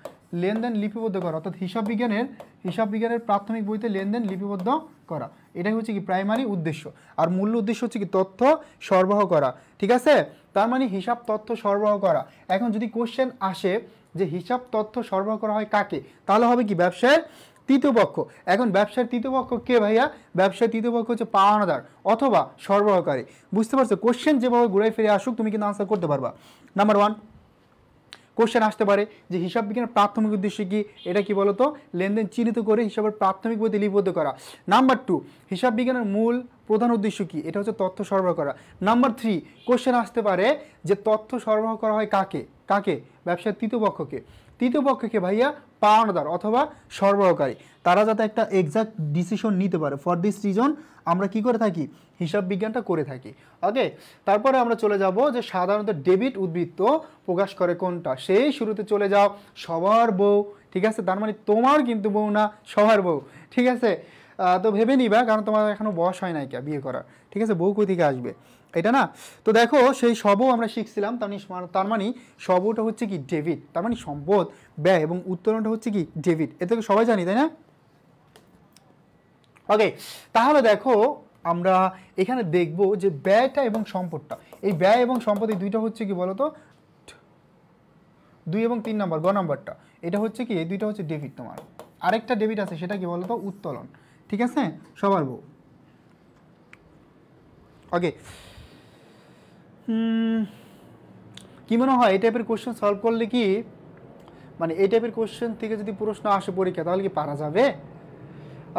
লেনদেন লিপিবদ্ধ করা, অর্থাৎ হিসাব বিজ্ঞানের প্রাথমিক বইতে লেনদেন লিপিবদ্ধ করা, এটাই হচ্ছে কি প্রাইমারি উদ্দেশ্য। আর মূল উদ্দেশ্য হচ্ছে কি তথ্য সরবরাহ করা। ঠিক আছে, তার মানে হিসাব তথ্য সরবরাহ করা। এখন যদি কোশ্চেন আসে যে হিসাব তথ্য সরবরাহ করা হয় কাকে, তাহলে হবে কি ব্যবসায়ের তৃতীয় পক্ষ। এখন ব্যবসার তৃতীয় পক্ষ কে ভাইয়া, ব্যবসার তৃতীয় পক্ষ হচ্ছে পাওনাদার অথবা সরবরাহকারী। বুঝতে পারছো, কোশ্চেন যেভাবে ঘুরে ফিরে আসুক তুমি কিন্তু আনসার করতে পারবা। নাম্বার 1 কোশ্চেন আসতে পারে যে হিসাব বিজ্ঞানের প্রাথমিক উদ্দেশ্য কি, এটা কি বলতো, লেনদেন চিহ্নিত করে হিসাবের প্রাথমিক বইতে লিপিবদ্ধ করা। নাম্বার 2 হিসাব বিজ্ঞানের মূল প্রধান উদ্দেশ্য কি, এটা হচ্ছে তথ্য সরবরাহ করা। নাম্বার 3 কোশ্চেন আসতে পারে যে তথ্য সরবরাহ করা হয় কাকে, কাকে, ব্যবসার তৃতীয় পক্ষকে, তৃতীয় পক্ষকে ভাইয়া পাওনাদার অথবা সরবরাহকারী, তারা যাতে একটা এক্সাক্ট ডিসিশন নিতে পারে। ফর দিস রিজন আমরা কি করে থাকি, হিসাব বিজ্ঞানটা করে থাকি। ওকে, তারপরে আমরা চলে যাব যে সাধারণত ডেবিট উদ্বৃত্ত প্রকাশ করে কোনটা, সেই শুরুতে চলে যাও সবার বউ। ঠিক আছে, তার মানে তোমার কিন্তু বউ না, সবার বউ। ঠিক আছে, তো ভেবে নিবা, কারণ তোমার এখনো বয়স হয় নাই কে বিয়ে করার। ঠিক আছে, বউ কই থেকে আসবে এটা না। তো দেখো সেই সবও আমরা শিখছিলাম, তার মানে সবটা হচ্ছে কি ডেবিট, তার মানে সম্পদ ব্যয় এবং উত্তোলনটা হচ্ছে কি ডেবিট, এ থেকে সবাই জানি তাই না। ওকে, তাহলে দেখো আমরা এখানে দেখব যে ব্যয়টা এবং সম্পদটা, এই ব্যয় এবং সম্পদ এই দুইটা হচ্ছে কি বলতো, 2 এবং 3 নম্বর, গ নম্বরটা এটা হচ্ছে কি, এই দুইটা হচ্ছে ডেবিট। তোমার আরেকটা ডেবিট আছে সেটা কি বলতো, উত্তোলন। ঠিক আছে, সবার বউ। ওকে, কি মনে হয় এই টাইপের কোশ্চেন সলভ করলে কি, মানে এই টাইপের কোশ্চেন থেকে যদি প্রশ্ন আসে পরীক্ষা তাহলে কি পারা যাবে?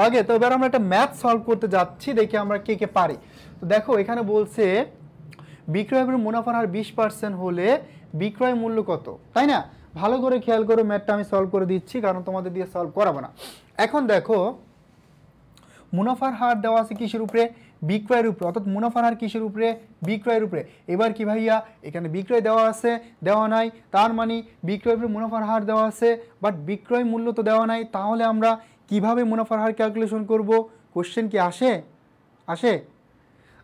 ওকে, তো এবার আমরা একটা ম্যাথ সলভ করতে যাচ্ছি, দেখি আমরা কে কে পারি। তো দেখো এখানে বলছে বিক্রয় মুনাফার হার 20% হলে বিক্রয় মূল্য কত, তাই না? ভালো করে খেয়াল করো, ম্যাথটা আমি সলভ করে দিচ্ছি কারণ তোমাদের দিয়ে সলভ করাবো না। এখন দেখো মুনাফার হার দেওয়া আছে কিসের উপরে, বিক্রয়ের উপরে, অর্থাৎ মুনাফার হার কিসের উপরে, বিক্রয়ের উপরে। এবার কি ভাইয়া এখানে বিক্রয় দেওয়া আছে, দেওয়া নাই, তার মানে বিক্রয়ের উপরে মুনাফার হার দেওয়া আছে বাট বিক্রয় মূল্য তো দেওয়া নাই, তাহলে আমরা কিভাবে মুনাফার হার ক্যালকুলেশন করব? কোশ্চেন কি আসে, আসে?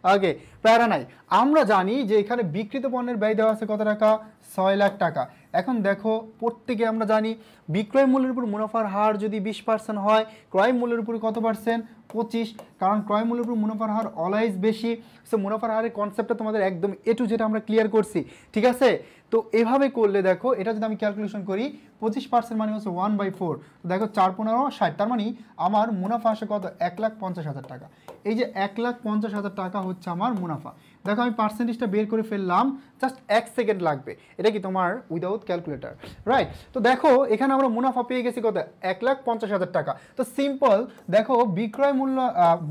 ওকে, প্যারা নাই। আমরা জানি যে এখানে বিক্রিত পণ্যের ব্যয় দেওয়া আছে কত টাকা, 6 লাখ টাকা। এখন দেখো প্রত্যেকে আমরা জানি বিক্রয় মূল্যের উপর মুনাফার হার যদি 20% হয়, ক্রয় মূল্যের উপর কত পার্সেন্ট, 25, কারণ ক্রয় মূল্যের উপর মুনাফার হার অলওয়েজ বেশি। সো মুনাফার হারের কনসেপ্টটা তোমাদের একদম A to Z আমরা ক্লিয়ার করছি। ঠিক আছে, তো এভাবে করলে দেখো এটা যদি আমি ক্যালকুলেশন করি 25% মানে হচ্ছে 1/4, তো দেখো 4 15 60, তার মানে আমার মুনাফা আসে কত, 1,50,000 টাকা। এই যে 1,50,000 টাকা হচ্ছে আমার মুনাফা। দেখো আমি পার্সেন্টেজটা বের করে ফেললাম, জাস্ট 1 সেকেন্ড লাগবে, এটা কি তোমার উইদাউট ক্যালকুলেটর, রাইট? তো দেখো এখানে আমরা মুনাফা পেয়ে গেছি কত, 1,50,000 টাকা। তো সিম্পল দেখো বিক্রয় মূল্য,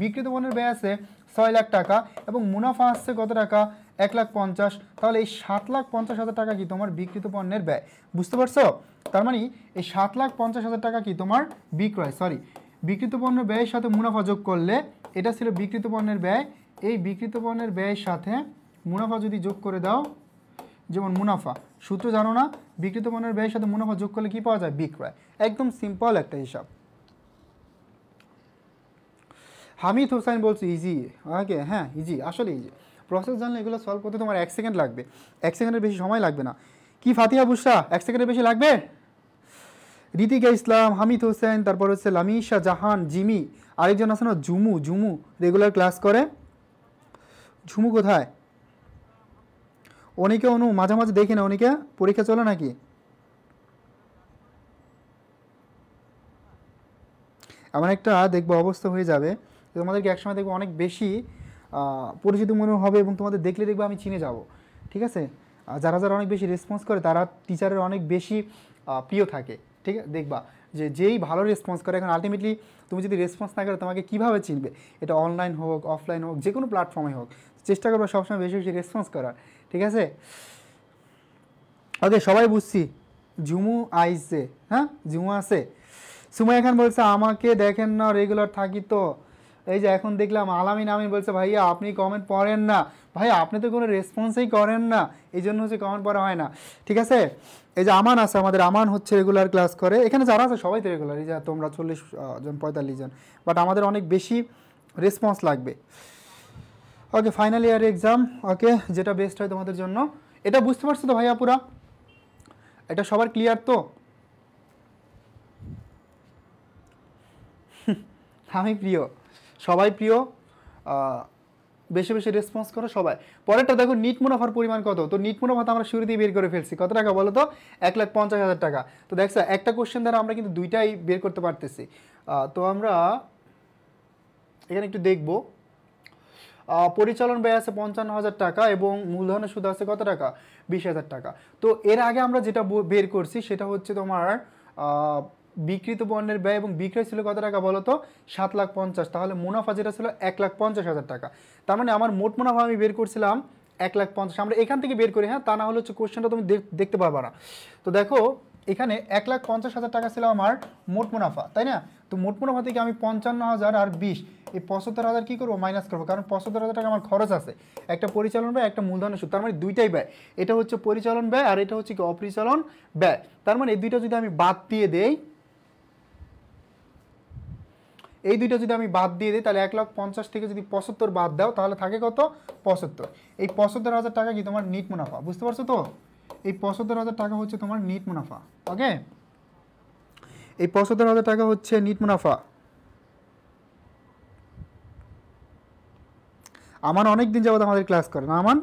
বিক্রিত পণ্যের ব্যয় আছে 6 লাখ টাকা এবং মুনাফা আসছে কত টাকা, 1,50,000, তাহলে এই 7,50,000 টাকা কি তোমার বিক্রিত পণ্যের ব্যয়। বুঝতে পারছো? তার মানে এই 7,50,000 টাকা কি তোমার বিক্রয়, সরি বিক্রিত পণ্যের ব্যয়ের সাথে মুনাফা যোগ করলে, এটা ছিল বিক্রিত পণ্যের ব্যয়, এই বিক্রিত পণ্যের ব্যয়ের সাথে মুনাফা যদি যোগ করে দাও, যেমন মুনাফা সূত্র জানো না, বিক্রিত পণ্যের ব্যয়ের সাথে মুনাফা যোগ করলে কি পাওয়া যায়? বিক্রয়। একদম সিম্পল একটা হিসাব। হামিদ হোসেন বলছে ইজি। ওকে, হ্যাঁ ইজি, আসলে ইজি। প্রসেস জানলে এগুলো সলভ করতে তোমার 1 সেকেন্ড লাগবে, 1 সেকেন্ডের বেশি সময় লাগবে না। কি ফাতিহা বুশরা, 1 সেকেন্ডের বেশি লাগবে? রিতিকা ইসলাম, হামিদ হোসেন, তারপর হচ্ছে লামিশা জাহান, জিমি, আরেকজন আছে না ঝুমু, ঝুমু রেগুলার ক্লাস করে। ঝুমু কোথায়? অনেকে অনু মাঝে মাঝে দেখি না, অনেকে পরীক্ষা চলে নাকি? এমন একটা দেখবো অবস্থা হয়ে যাবে, তোমাদেরকে একসময় দেখবো অনেক বেশি পরিচিত মনে হবে এবং তোমাদের দেখলে দেখবে আমি চিনে যাব, ঠিক আছে? যারা যারা অনেক বেশি রেসপন্স করে তারা টিচারের অনেক বেশি প্রিয় থাকে, ঠিক আছে? দেখবা যে যেই ভালো রেসপন্স করে, এখন আলটিমেটলি তুমি যদি রেসপন্স না করে তোমাকে কীভাবে চিনবে? এটা অনলাইন হোক, অফলাইন হোক, যে কোনো প্ল্যাটফর্মে হোক, চেষ্টা করবে সবসময় বেশি বেশি রেসপন্স করার, ঠিক আছে? ওকে, সবাই বুঝছি। ঝুমু আইসে, হ্যাঁ ঝুমু আছে। সুমাইয়া খান বলছে আমাকে দেখেন না, রেগুলার থাকি তো। এই যে এখন দেখলাম আলামিন আমিন বলছে ভাইয়া আপনি কমেন্ট পড়েন না। ভাই আপনি তো কোনো রেসপন্সই করেন না, এই জন্য হচ্ছে কমেন্ট পড়া হয় না, ঠিক আছে? এই যে আমান আছে, আমাদের আমান হচ্ছে রেগুলার ক্লাস করে। এখানে যারা আছে সবাই তো রেগুলার, এই যে তোমরা 40 জন 45 জন, বাট আমাদের অনেক বেশি রেসপন্স লাগবে। ওকে, ফাইনাল ইয়ার এক্সাম, ওকে যেটা বেস্ট হয় তোমাদের জন্য। এটা বুঝতে পারছো তো ভাইয়া পুরা? এটা সবার ক্লিয়ার তো? আমি প্রিয়, সবাই প্রিয়, বেশি বেশি রেসপন্স করো সবাই। পরেরটা দেখো, নিট মুনাফার পরিমাণ কত? তো নিট মুনাফা তো আমরা শুরুতেই বের করে ফেলছি। কত টাকা বলো তো? 1,50,000 টাকা। তো দেখছো একটা কোশ্চেন দ্বারা আমরা কিন্তু দুইটাই বের করতে পারতেছি। তো আমরা এখানে একটু দেখব, পরিচালন ব্যয় আছে 55,000 টাকা এবং মূলধনের সুদ আছে কত টাকা? 20,000 টাকা। তো এর আগে আমরা যেটা বের করছি সেটা হচ্ছে তোমার বিক্রিত পণ্যের ব্যয় এবং বিক্রয় ছিল কত টাকা বলো তো? 7,50,000। তাহলে মুনাফা যেটা ছিল 1,50,000 টাকা। তার মানে আমার মোট মুনাফা আমি বের করছিলাম 1,50,000। আমরা এখান থেকে বের করি, হ্যাঁ, তা না হলে হচ্ছে কোশ্চেনটা তুমি দেখতে পারবা না। তো দেখো এখানে 1,50,000 টাকা ছিল আমার মোট মুনাফা, তাই না? তো মোট মুনাফা থেকে আমি 55,000 আর 20, এই 75,000 কী করবো? মাইনাস করবো, কারণ 75,000 টাকা আমার খরচ আছে, একটা পরিচালন ব্যয়, একটা মূলধনের সুদ, তার মানে দুইটাই ব্যয়। এটা হচ্ছে পরিচালন ব্যয় আর এটা হচ্ছে কি অপরিচালন ব্যয়। তার মানে এই দুইটা যদি আমি বাদ দিয়ে দেই, তাহলে 1,50,000 থেকে যদি 75 বাদ দাও তাহলে থাকে কত? 75। এই 75,000 টাকা কি তোমার নিট মুনাফা, বুঝতে পারছো তো? এই 75,000 টাকা হচ্ছে তোমার নিট মুনাফা। ওকে, এই 75,000 টাকা হচ্ছে নিট মুনাফা। আমান অনেক দিন যাবত আমাদের ক্লাস করে না আমান?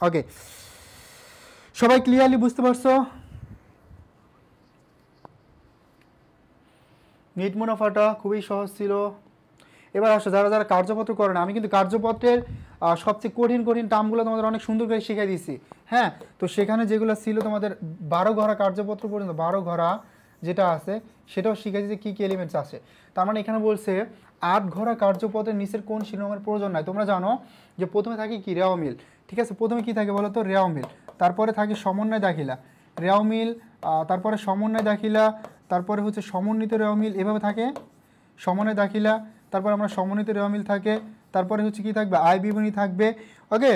ওকে, সবাই ক্লিয়ারলি বুঝতে পারছো? নিট মুনাফাটা খুবই সহজ ছিল। এবার আসো যারা যারা কার্যপত্র করে না, আমি কিন্তু কার্যপত্রের সবচেয়ে কঠিন কঠিন টার্মগুলো তোমাদের অনেক সুন্দর করে শিখিয়ে দিয়েছি, হ্যাঁ। তো সেখানে যেগুলো ছিল তোমাদের 12 ঘরা কার্যপত্র পর্যন্ত, 12 ঘরা যেটা আছে সেটাও শিখিয়ে দিয়েছি কী কী এলিমেন্টস আছে। তার মানে এখানে বলছে 8 ঘরা কার্যপত্রের নিচের কোন শিরোনামের প্রয়োজন নাই। তোমরা জানো যে প্রথমে থাকে কি? রেওয়া মিল, ঠিক আছে? প্রথমে কি থাকে বলো তো? রেওয়া মিল। তারপরে থাকে সমন্বয় দাখিলা, রেওয়া মিল, তারপরে সমন্বয় দাখিলা, তারপরে হচ্ছে সমন্বিত রেওয়া মিল, এভাবে থাকে সমন্বয় দাখিলা, তারপর আমরা সমন্বিত রেওয়া মিল থাকে, তারপরে হচ্ছে কি থাকবে? আয় বিবরণী থাকবে। ওকে,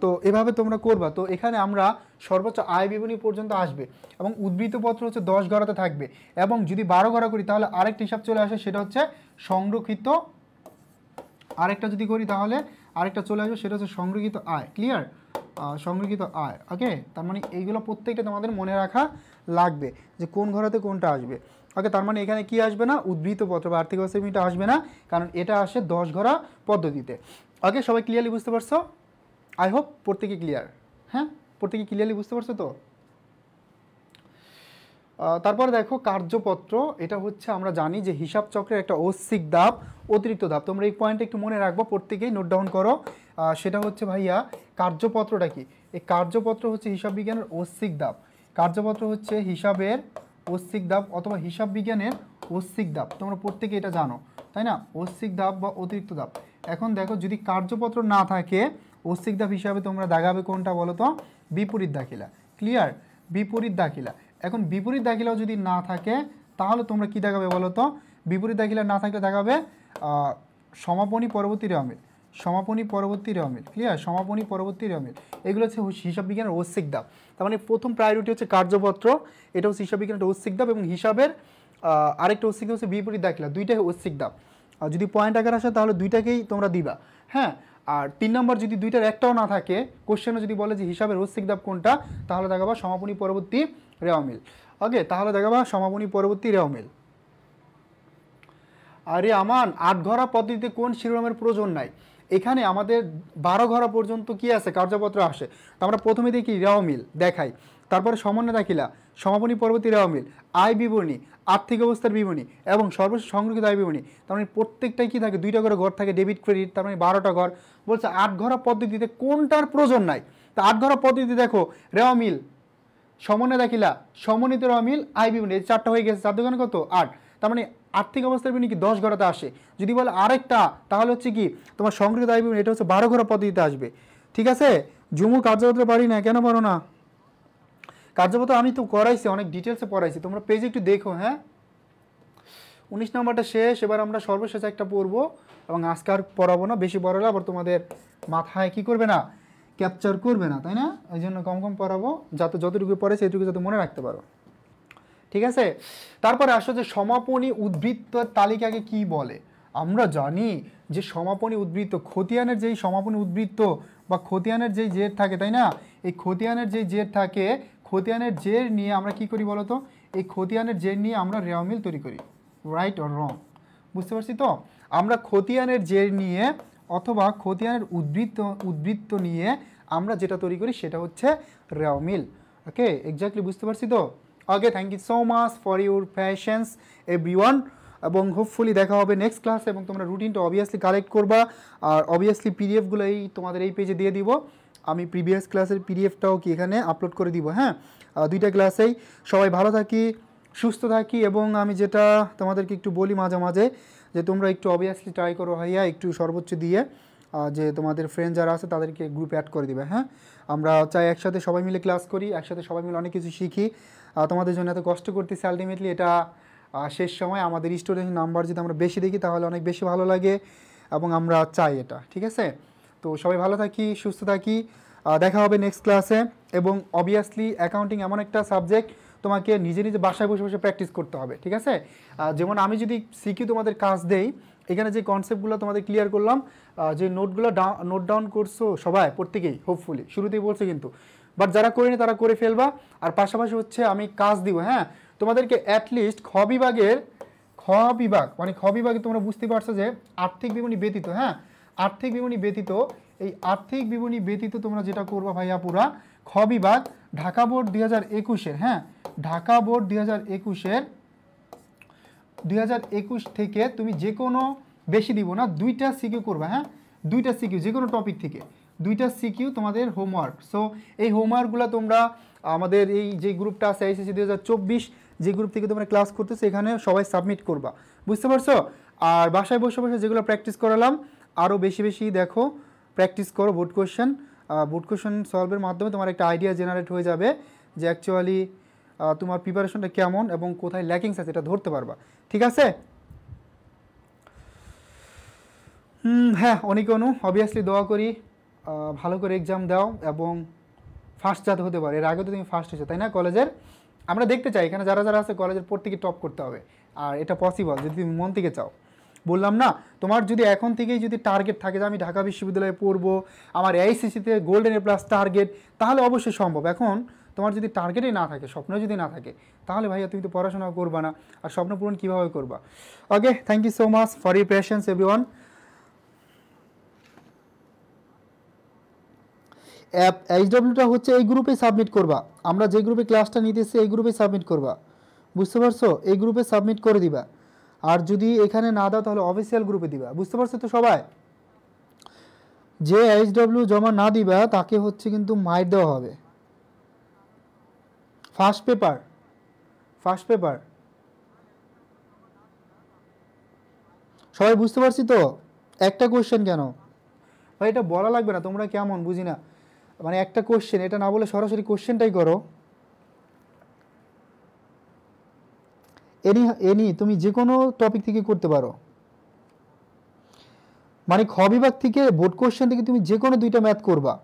তো এভাবে তোমরা করবা। তো এখানে আমরা সর্বোচ্চ আয় বিবরণী পর্যন্ত আসবে এবং উদ্ধৃতপত্র হচ্ছে 10 ঘরাতে থাকবে, এবং যদি 12 ঘরা করি তাহলে আরেকটা হিসাব চলে আসে, সেটা হচ্ছে সংরক্ষিত। আরেকটা যদি করি তাহলে আরেকটা চলে আসবে, সেটা হচ্ছে সংরক্ষিত আয়। ক্লিয়ার? সংরক্ষিত আয়। ওকে, তার মানে এইগুলো প্রত্যেকটা তোমাদের মনে রাখা লাগবে যে কোন ঘরাতে কোনটা আসবে। ওকে, তার মানে এখানে কি আসবে না? উদ্ধৃতপত্র বা আর্থিক অবস্থা বিবরণীটা আসবে না, কারণ এটা আসে 10 ঘরা পদ্ধতিতে। ওকে, সবাই ক্লিয়ারলি বুঝতে পারছো? আই হোপ প্রত্যেকে ক্লিয়ার, হ্যাঁ, প্রত্যেকে ক্লিয়ারলি বুঝতে পারছো তো? তারপরে দেখো কার্যপত্র, এটা হচ্ছে আমরা জানি যে হিসাব চক্রের একটা ঐচ্ছিক ধাপ, অতিরিক্ত ধাপ। তোমরা এই পয়েন্টটা একটু মনে রাখবো, প্রত্যেকেই নোট ডাউন করো। সেটা হচ্ছে ভাইয়া কার্যপত্রটা কি? এই কার্যপত্র হচ্ছে হিসাব বিজ্ঞানের ঐচ্ছিক ধাপ। কার্যপত্র হচ্ছে হিসাবের ঐচ্ছিক ধাপ অথবা হিসাব বিজ্ঞানের ঐচ্ছিক ধাপ। তোমরা প্রত্যেকে এটা জানো, তাই না? ঐচ্ছিক ধাপ বা অতিরিক্ত ধাপ। এখন দেখো যদি কার্যপত্র না থাকে, ঐচ্ছিক ধাপ হিসাবে তোমরা দাগাবে কোনটা বলো তো? বিপরীত দাখিলা। ক্লিয়ার? বিপরীত দাখিলা। এখন বিপরীত দাখিলাও যদি না থাকে তাহলে তোমরা কি দেখাবে বলো তো? বিপরীত দাখিলা না থাকলে দেখাবে সমাপনী পরবর্তী রেওয়ামিল, সমাপনী পরবর্তী রেওয়ামিল। ক্লিয়ার? সমাপনী পরবর্তী রেওয়ামিল এগুলো হচ্ছে হিসাব বিজ্ঞানের ঐচ্ছিক ধাপ। তার মানে প্রথম প্রায়োরিটি হচ্ছে কার্যপত্র, এটা হচ্ছে হিসাব বিজ্ঞানের ঐচ্ছিক ধাপ, এবং হিসাবের আরেকটা ঐচ্ছিক ধাপ হচ্ছে বিপরীত দাখিলা, দুইটাই ঐচ্ছিক ধাপ। আর যদি পয়েন্ট আকার আসে তাহলে দুইটাকেই তোমরা দিবা। হ্যাঁ, আর 3 নম্বর যদি দুইটার একটাও না থাকে, কোশ্চেনে যদি বলে যে হিসাবের ঐচ্ছিক ধাপ কোনটা, তাহলে দেখাবা সমাপনী পরবর্তী রেওয়ামিল। ওকে, তাহলে দেখাবা সমাপনী পরবর্তী রেওয়ামিল। আরে আমান, 8 ঘরা পদ্ধতিতে কোন শিরোনামের প্রয়োজন নাই? এখানে আমাদের 12 ঘরা পর্যন্ত কি আছে? কার্যপত্র আসে। তো আমরা প্রথমে দেখি রেওয়ামিল দেখাই, তারপরে সমন্বয় দাখিলা, সমাপনী পরবর্তী রেওয়ামিল, আয় বিবরণী, আর্থিক অবস্থার বিবরণী এবং সর্বশেষ সংরক্ষিত আয় বিবরণী। তার মানে প্রত্যেকটাই কি থাকে? 2টা করে ঘর থাকে, ডেবিট ক্রেডিট, তার মানে 12টা ঘর। বলছে 8 ঘরা পদ্ধতিতে কোনটার প্রয়োজন নাই? তা 8 ঘরা পদ্ধতি দেখো, রেওয়ামিল, সমন্বয় দাখিলা, সমন্বিত রেওয়ামিল, আয় বিবরণী, এই 4টা হয়ে গেছে। 4 দোকানে কত? 8। তার মানে আর্থিক অবস্থার বিবরণী কি 10 ঘরাতে আসে। যদি বলে আরেকটা, তাহলে হচ্ছে কি তোমার সংরক্ষিত আয় বিবরণী, এটা হচ্ছে 12 ঘরা পদ্ধতিতে আসবে। ঠিক আছে? জুমু কার্যপত্র পারি না কেন? পারো না? কার্যপত্র আমি তো করাইছি, অনেক ডিটেলসে পড়াইছি, তোমরা পেজে একটু দেখো। হ্যাঁ, 19 নম্বরটা শেষ, এবার আমরা সর্বশেষ একটা পড়বো, এবং আজকে আর পড়াবো না, বেশি পড়ালে আবার তোমাদের মাথায় কি করবে না, ক্যাপচার করবে না, তাই না? এই জন্য কম কম পড়াবো, যাতে যতটুকু পড়ে সেইটুকু যাতে মনে রাখতে পারো। ঠিক আছে? তারপরে আসো যে সমাপনী উদ্বৃত্তের তালিকাকে কি বলে। আমরা জানি যে সমাপনী উদ্বৃত্ত, খতিয়ানের যেই সমাপনী উদ্বৃত্ত বা খতিয়ানের যেই জের থাকে, তাই না? এই খতিয়ানের যেই জের থাকে, খতিয়ানের জের নিয়ে আমরা কি করি বলো তো? এই খতিয়ানের জের নিয়ে আমরা রেওয়ামিল তৈরি করি। Right or wrong? বুঝতে পারছি তো? আমরা খতিয়ানের জের নিয়ে অথবা খতিয়ানের উদ্বৃত্ত নিয়ে আমরা যেটা তৈরি করি সেটা হচ্ছে রেওয়ামিল। ওকে, এক্স্যাক্টলি বুঝতে পারছি তো? Okay, thank you so much for your patience everyone, এবং হোপফুলি দেখা হবে নেক্সট ক্লাসে। এবং তোমরা রুটিনটা অবভিয়াসলি কালেক্ট করবা, আর অবভিয়াসলি পিডিএফগুলো এই তোমাদের এই পেজে দিয়ে দিব। আমি প্রিভিয়াস ক্লাসের পিডিএফটাও কি এখানে আপলোড করে দিব। হ্যাঁ, 2টা ক্লাসেই। সবাই ভালো থাকি, সুস্থ থাকি, এবং আমি যেটা তোমাদেরকে একটু বলি মাঝে মাঝে, যে তোমরা একটু অবভিয়াসলি ট্রাই করো ভাইয়া, একটু সর্বোচ্চ দিয়ে যে তোমাদের ফ্রেন্ড যারা আছে তাদেরকে গ্রুপে অ্যাড করে দিবে। হ্যাঁ, আমরা চাই একসাথে সবাই মিলে ক্লাস করি, একসাথে সবাই মিলে অনেক কিছু শিখি। তোমাদের জন্য এত কষ্ট করতেছি, আলটিমেটলি এটা শেষ সময় আমাদের স্টুডেন্ট নাম্বার যদি আমরা বেশি দেখি তাহলে অনেক বেশি ভালো লাগে, এবং আমরা চাই এটা। ঠিক আছে? তো সবাই ভালো থাকি, সুস্থ থাকি, দেখা হবে নেক্সট ক্লাসে। এবং অবভিয়াসলি অ্যাকাউন্টিং এমন একটা সাবজেক্ট, তোমাকে নিজে নিজে বাসায় বসে বসে প্র্যাকটিস করতে হবে। ঠিক আছে? যেমন আমি যদি সিকিউ তোমাদের কাজ দেই, এখানে যে কনসেপ্টগুলো তোমাদের ক্লিয়ার করলাম, যে নোটগুলো নোট ডাউন করছো সবাই, প্রত্যেকেই হোপফুলি, শুরুতেই বলছে কিন্তু, বাট যারা করেনি তারা করে ফেলবা। আর পাশাপাশি হচ্ছে আমি কাজ দিব, হ্যাঁ, তোমাদেরকে অ্যাটলিস্ট খ বিভাগে তোমরা বুঝতে পারছো যে আর্থিক বিবরণী ব্যতীত, হ্যাঁ, আর্থিক বিবরণী ব্যতীত, এই আর্থিক বিবরণী ব্যতীত তোমরা যেটা করবা ভাইয়া, পুরা খ বিভাগ ঢাকা বোর্ড 2021-এর, হ্যাঁ, ঢাকা বোর্ড 2021 থেকে তুমি যে কোনো, বেশি দিব না, 2টা সিকিউ করবা। হ্যাঁ, 2টা সিকিউ যে কোনো টপিক থেকে, 2টা সিকিউ তোমাদের হোমওয়ার্ক। সো এই হোমওয়ার্কগুলো তোমরা আমাদের এই যে গ্রুপটা আছে আইসিসি 2024, যে গ্রুপ থেকে তোমরা ক্লাস করতেছো, এখানে সবাই সাবমিট করবা। বুঝতে পারছো? আর বাসায় বসে বসে যেগুলো প্র্যাকটিস করালাম, আরও বেশি বেশি দেখো, প্র্যাকটিস করো বোর্ড কোশ্চেন সলভের মাধ্যমে তোমার একটা আইডিয়া জেনারেট হয়ে যাবে যে অ্যাকচুয়ালি তোমার প্রিপারেশনটা কেমন এবং কোথায় ল্যাকিংস আছে এটা ধরতে পারবা। ঠিক আছে? হ্যাঁ, অনেক অবভিয়াসলি দোয়া করি ভালো করে এক্সাম দাও এবং ফার্স্ট যাতে হতে পারে। এর আগে তো তুমি ফার্স্ট হয়েছো, তাই না? কলেজের আমরা দেখতে চাই এখানে যারা যারা আছে কলেজের প্রত্যেকে টপ করতে হবে, আর এটা পসিবল যদি তুমি মন থেকে চাও। বললাম না, তোমার যদি এখন থেকেই যদি টার্গেট থাকে যে আমি ঢাকা বিশ্ববিদ্যালয়ে পড়বো, আমার AICCতে গোল্ডেন A+ টার্গেট, তাহলে অবশ্যই সম্ভব। এখন তোমার যদি টার্গেটই না থাকে, স্বপ্ন যদি না থাকে, তাহলে ভাইয়া তুমি তো পড়াশোনা করবা না, আর স্বপ্ন পূরণ কীভাবে করবা? Okay, thank you so much for your patience everyone. HWটা হচ্ছে এই গ্রুপে সাবমিট করবা, আমরা যে গ্রুপে ক্লাসটা নিতেছি এই গ্রুপে সাবমিট করবা। বুঝতে পারছো? এই গ্রুপে সাবমিট করে দিবা। আর যদি এখানে না দাও তাহলে অফিসিয়াল গ্রুপে দিবা। বুঝতে পারছো তো সবাই? যে HW জমা না দিবা তাকে হচ্ছে কিন্তু মাইর দেওয়া হবে। ফার্স্ট পেপার সবাই বুঝতে পারছি তো? একটা কোশ্চেন কেন ভাই? এটা বলা লাগবে না, তোমরা কেমন বুঝি না, মানে একটা কোশ্চেন, এটা না বলে সরাসরি কোশ্চেনটাই করো। এনি এনি তুমি যে কোনো টপিক থেকে করতে পারো, মানে খ বিভাগ থেকে বোর্ড কোশ্চেন থেকে তুমি যে কোনো 2টা ম্যাথ করবা,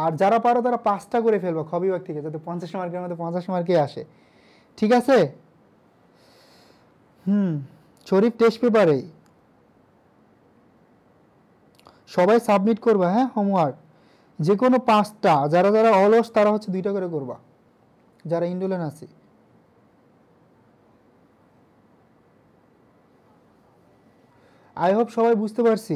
আর যারা পারো তারা 5টা করে ফেলবা খ বিভাগ থেকে, যাতে 50 মার্কের মধ্যে 50 মার্কে আসে। ঠিক আছে? শরীফ টেস্ট পেপারে সবাই সাবমিট করবা, হ্যাঁ হোমওয়ার্ক যে কোনো 5টা, যারা যারা অলস তারা হচ্ছে 2টা করে করবা, যারা ইন্ডোলেন আছে। আই হোপ সবাই বুঝতে পারছি।